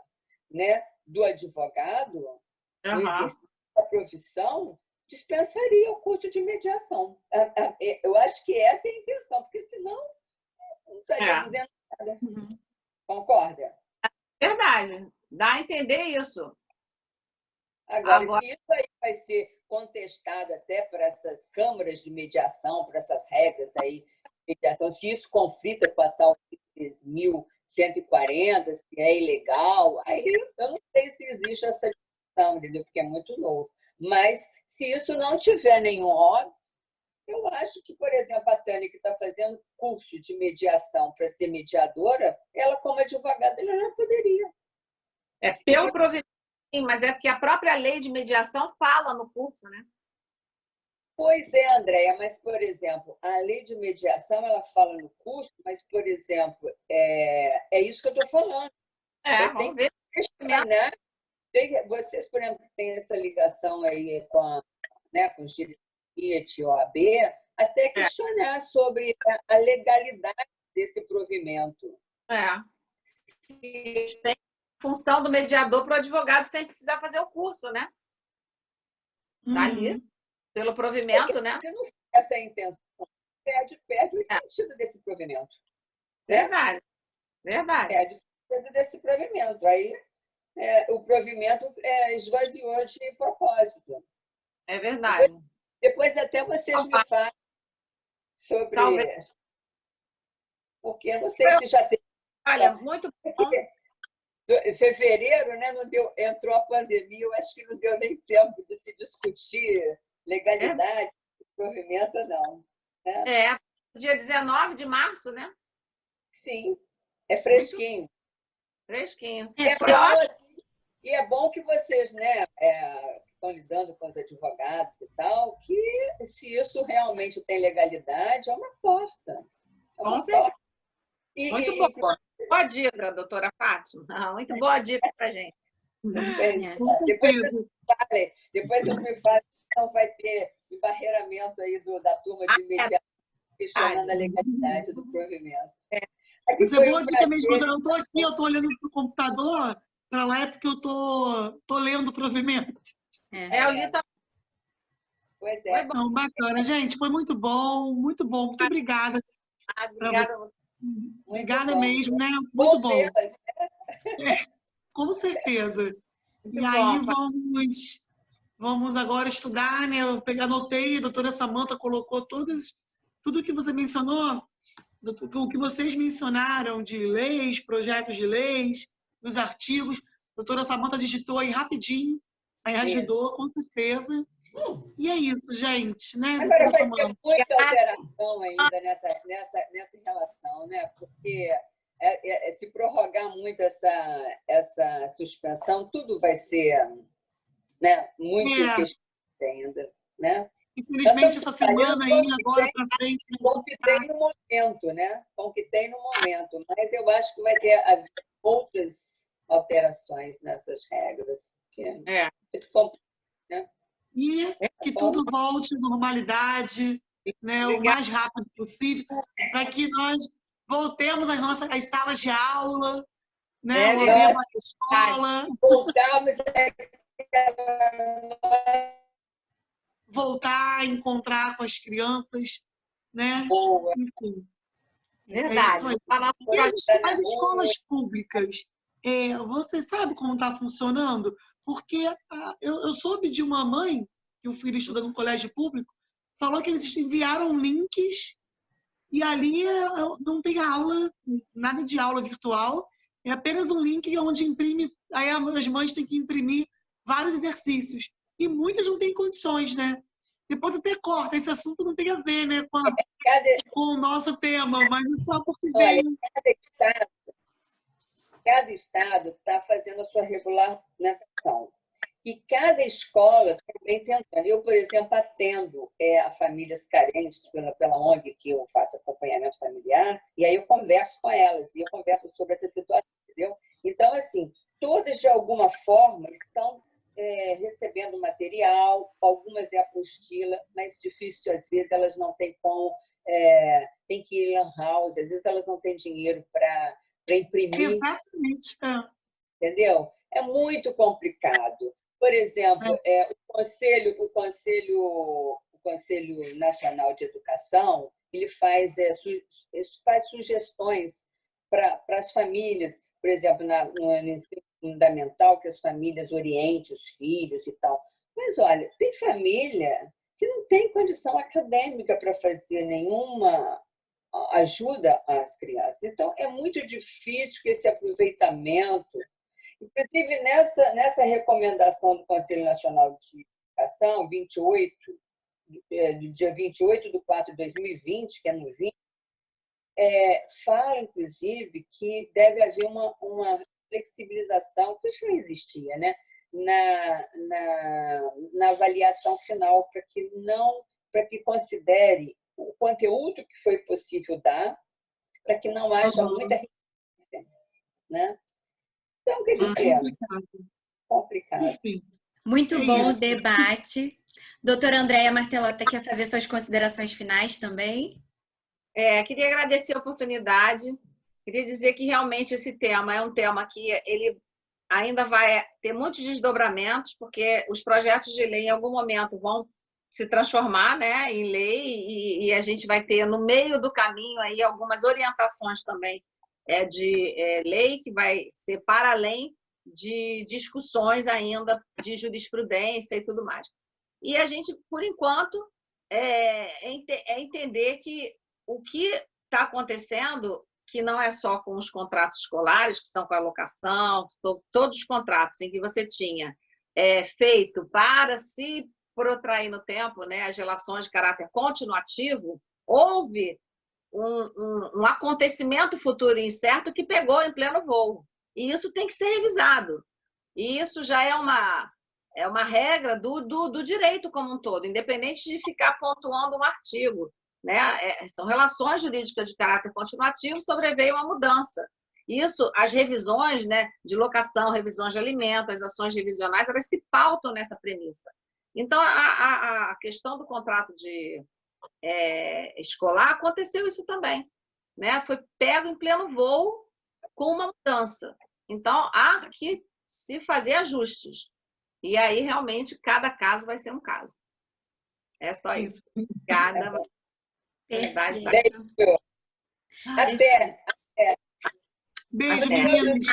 Speaker 8: né, do advogado, no exercício da profissão, dispensaria o curso de mediação. Eu acho que essa é a intenção, porque senão não estaria dizendo nada. Concorda?
Speaker 6: Verdade. Dá a entender isso.
Speaker 8: Agora, se isso aí vai ser contestado até para essas câmaras de mediação, para essas regras aí de mediação, se isso conflita com a SAL 3.140, se é ilegal, aí eu não sei se existe essa discussão, entendeu? Porque é muito novo. Mas, se isso não tiver nenhum óbvio, eu acho que, por exemplo, a Tânia, que está fazendo curso de mediação para ser mediadora, ela, como advogada, ela já poderia.
Speaker 6: Pelo provimento, mas é porque a própria lei de mediação fala no curso, né?
Speaker 8: Pois é, Andréia, mas, por exemplo, a lei de mediação, ela fala no curso, mas, por exemplo, é isso que eu estou falando.
Speaker 6: Vamos ver.
Speaker 8: Questionar, vocês, por exemplo, têm essa ligação aí com né, com os direitos e OAB, até questionar sobre a legalidade desse provimento.
Speaker 6: Tem função do mediador para o advogado sem precisar fazer o curso, né? Tá ali, pelo provimento, né?
Speaker 8: Se não for essa a intenção, perde o sentido desse provimento.
Speaker 6: Verdade, verdade.
Speaker 8: Perde o sentido desse provimento. Aí o provimento esvaziou de propósito.
Speaker 6: É verdade.
Speaker 8: Depois até vocês me falam sobre...
Speaker 6: Talvez.
Speaker 8: Porque eu não sei se já tem...
Speaker 6: Olha, muito bom.
Speaker 8: Em fevereiro, né, entrou a pandemia, eu acho que não deu nem tempo de se discutir legalidade, provimento, não. Né?
Speaker 6: Dia 19 de março, né?
Speaker 8: Sim, é fresquinho.
Speaker 6: Fresquinho.
Speaker 8: E é bom que vocês, né, estão lidando com os advogados e tal, que se isso realmente tem legalidade, é uma porta.
Speaker 6: Com certeza. Muito bom. Boa dica, doutora Fátima. Muito boa dica para a gente.
Speaker 8: Depois vocês me falem que não vai ter embarreiramento aí da turma de mediação questionando a legalidade do provimento.
Speaker 1: Isso é boa dica mesmo. Quando eu estou aqui, eu estou olhando para o computador, para lá é porque eu estou lendo o provimento.
Speaker 6: Eu li também.
Speaker 8: Pois é.
Speaker 1: Então, bacana, gente. Foi muito bom, muito bom. Muito obrigada.
Speaker 6: Obrigada a você.
Speaker 1: Obrigada mesmo, né? Muito bom. Com certeza.
Speaker 6: Muito
Speaker 1: e
Speaker 6: bom,
Speaker 1: aí vamos agora estudar, né? Eu anotei, a doutora Samantha colocou tudo que você mencionou, o que vocês mencionaram de leis, projetos de leis, os artigos. A doutora Samantha digitou aí rapidinho, aí ajudou, com certeza. E é isso, gente, né?
Speaker 8: Agora vai ter muita alteração ainda nessa relação, né? Porque se prorrogar muito essa suspensão, tudo vai ser, né, muito questionado ainda, né?
Speaker 1: Infelizmente, essa semana aí, agora para frente...
Speaker 8: Com o que tem no momento, né? Com o que tem no momento. Mas eu acho que vai ter outras alterações nessas regras. Que é muito complexo, né?
Speaker 1: E que tudo volte à normalidade, né, o mais rápido possível, para que nós voltemos às nossas salas de aula, né, voltemos à escola, voltar a encontrar com as crianças, né? Enfim.
Speaker 6: Verdade.
Speaker 1: E as escolas públicas, você sabe como está funcionando? Porque eu soube de uma mãe, que o filho estuda num colégio público, falou que eles enviaram links e ali não tem aula, nada de aula virtual, é apenas um link onde imprime, aí as mães têm que imprimir vários exercícios. E muitas não têm condições, né? Depois até corta, esse assunto não tem a ver, né, com o nosso tema, mas é só porque vem...
Speaker 8: Cada estado está fazendo a sua regulamentação. E cada escola também tentando. Eu, por exemplo, atendo a famílias carentes pela ONG, que eu faço acompanhamento familiar, e aí eu converso com elas, e eu converso sobre essa situação, entendeu? Então, assim, todas, de alguma forma, estão recebendo material, algumas é apostila, mas difícil, às vezes, elas não têm como, tem que ir em lan house, às vezes elas não têm dinheiro para imprimir.
Speaker 1: Exatamente.
Speaker 8: Entendeu? É muito complicado. Por exemplo, o Conselho Nacional de Educação, ele faz sugestões para as famílias, por exemplo, no ensino fundamental, que as famílias orientem os filhos e tal. Mas, olha, tem família que não tem condição acadêmica para fazer nenhuma ajuda às crianças. Então, é muito difícil que esse aproveitamento... Inclusive, nessa recomendação do Conselho Nacional de Educação, do dia 28/4/2020, que é no 20, fala, inclusive, que deve haver uma flexibilização, que já existia, né? na avaliação final, para que considere o conteúdo que foi possível dar, para que não haja muita resistência, né? Então, quer dizer, complicado.
Speaker 2: Muito bom o debate. Doutora Andréia Martelotta quer fazer suas considerações finais também?
Speaker 6: Queria agradecer a oportunidade. Queria dizer que realmente esse tema é um tema que ele ainda vai ter muitos desdobramentos, porque os projetos de lei em algum momento vão se transformar, né, em lei e a gente vai ter no meio do caminho aí algumas orientações também de lei que vai ser para além de discussões ainda de jurisprudência e tudo mais. E a gente, por enquanto, entender que o que está acontecendo, que não é só com os contratos escolares, que são com a locação, todos os contratos em que você tinha feito para se protrair no tempo, né, as relações de caráter continuativo, houve um acontecimento futuro incerto que pegou em pleno voo. E isso tem que ser revisado. E isso já é uma regra do direito como um todo, independente de ficar pontuando um artigo. Né? São relações jurídicas de caráter continuativo, sobreveio uma mudança. Isso, as revisões, né, de locação, revisões de alimentos, as ações revisionais, elas se pautam nessa premissa. Então, a questão do contrato escolar, aconteceu isso também. Né? Foi pego em pleno voo com uma mudança. Então, há que se fazer ajustes. E aí, realmente, cada caso vai ser um caso. É só isso. Obrigada.
Speaker 8: Até.
Speaker 1: Beijo, meninas.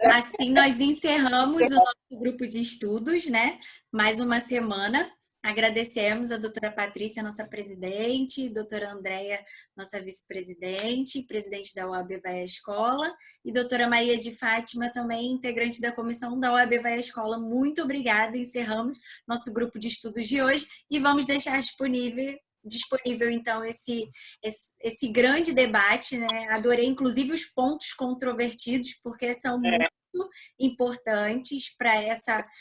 Speaker 2: Assim nós encerramos o nosso grupo de estudos, né? Mais uma semana. Agradecemos a doutora Patrícia, nossa presidente, doutora Andréia, nossa vice-presidente, presidente da OAB Vai à Escola, e doutora Maria de Fátima, também integrante da comissão da OAB Vai à Escola. Muito obrigada. Encerramos nosso grupo de estudos de hoje e vamos deixar disponível então esse grande debate, né? Adorei inclusive os pontos controvertidos, porque são muito importantes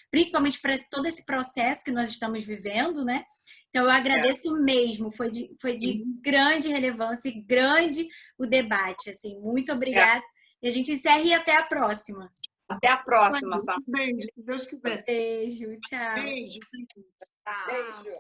Speaker 2: principalmente para todo esse processo que nós estamos vivendo, né? Então eu agradeço mesmo, foi de grande relevância e grande o debate, assim. Muito obrigada. E a gente encerra e até a próxima.
Speaker 6: Até a próxima,
Speaker 1: Beijo, se Deus quiser.
Speaker 2: Beijo, tchau.
Speaker 1: Beijo.
Speaker 8: Beijo.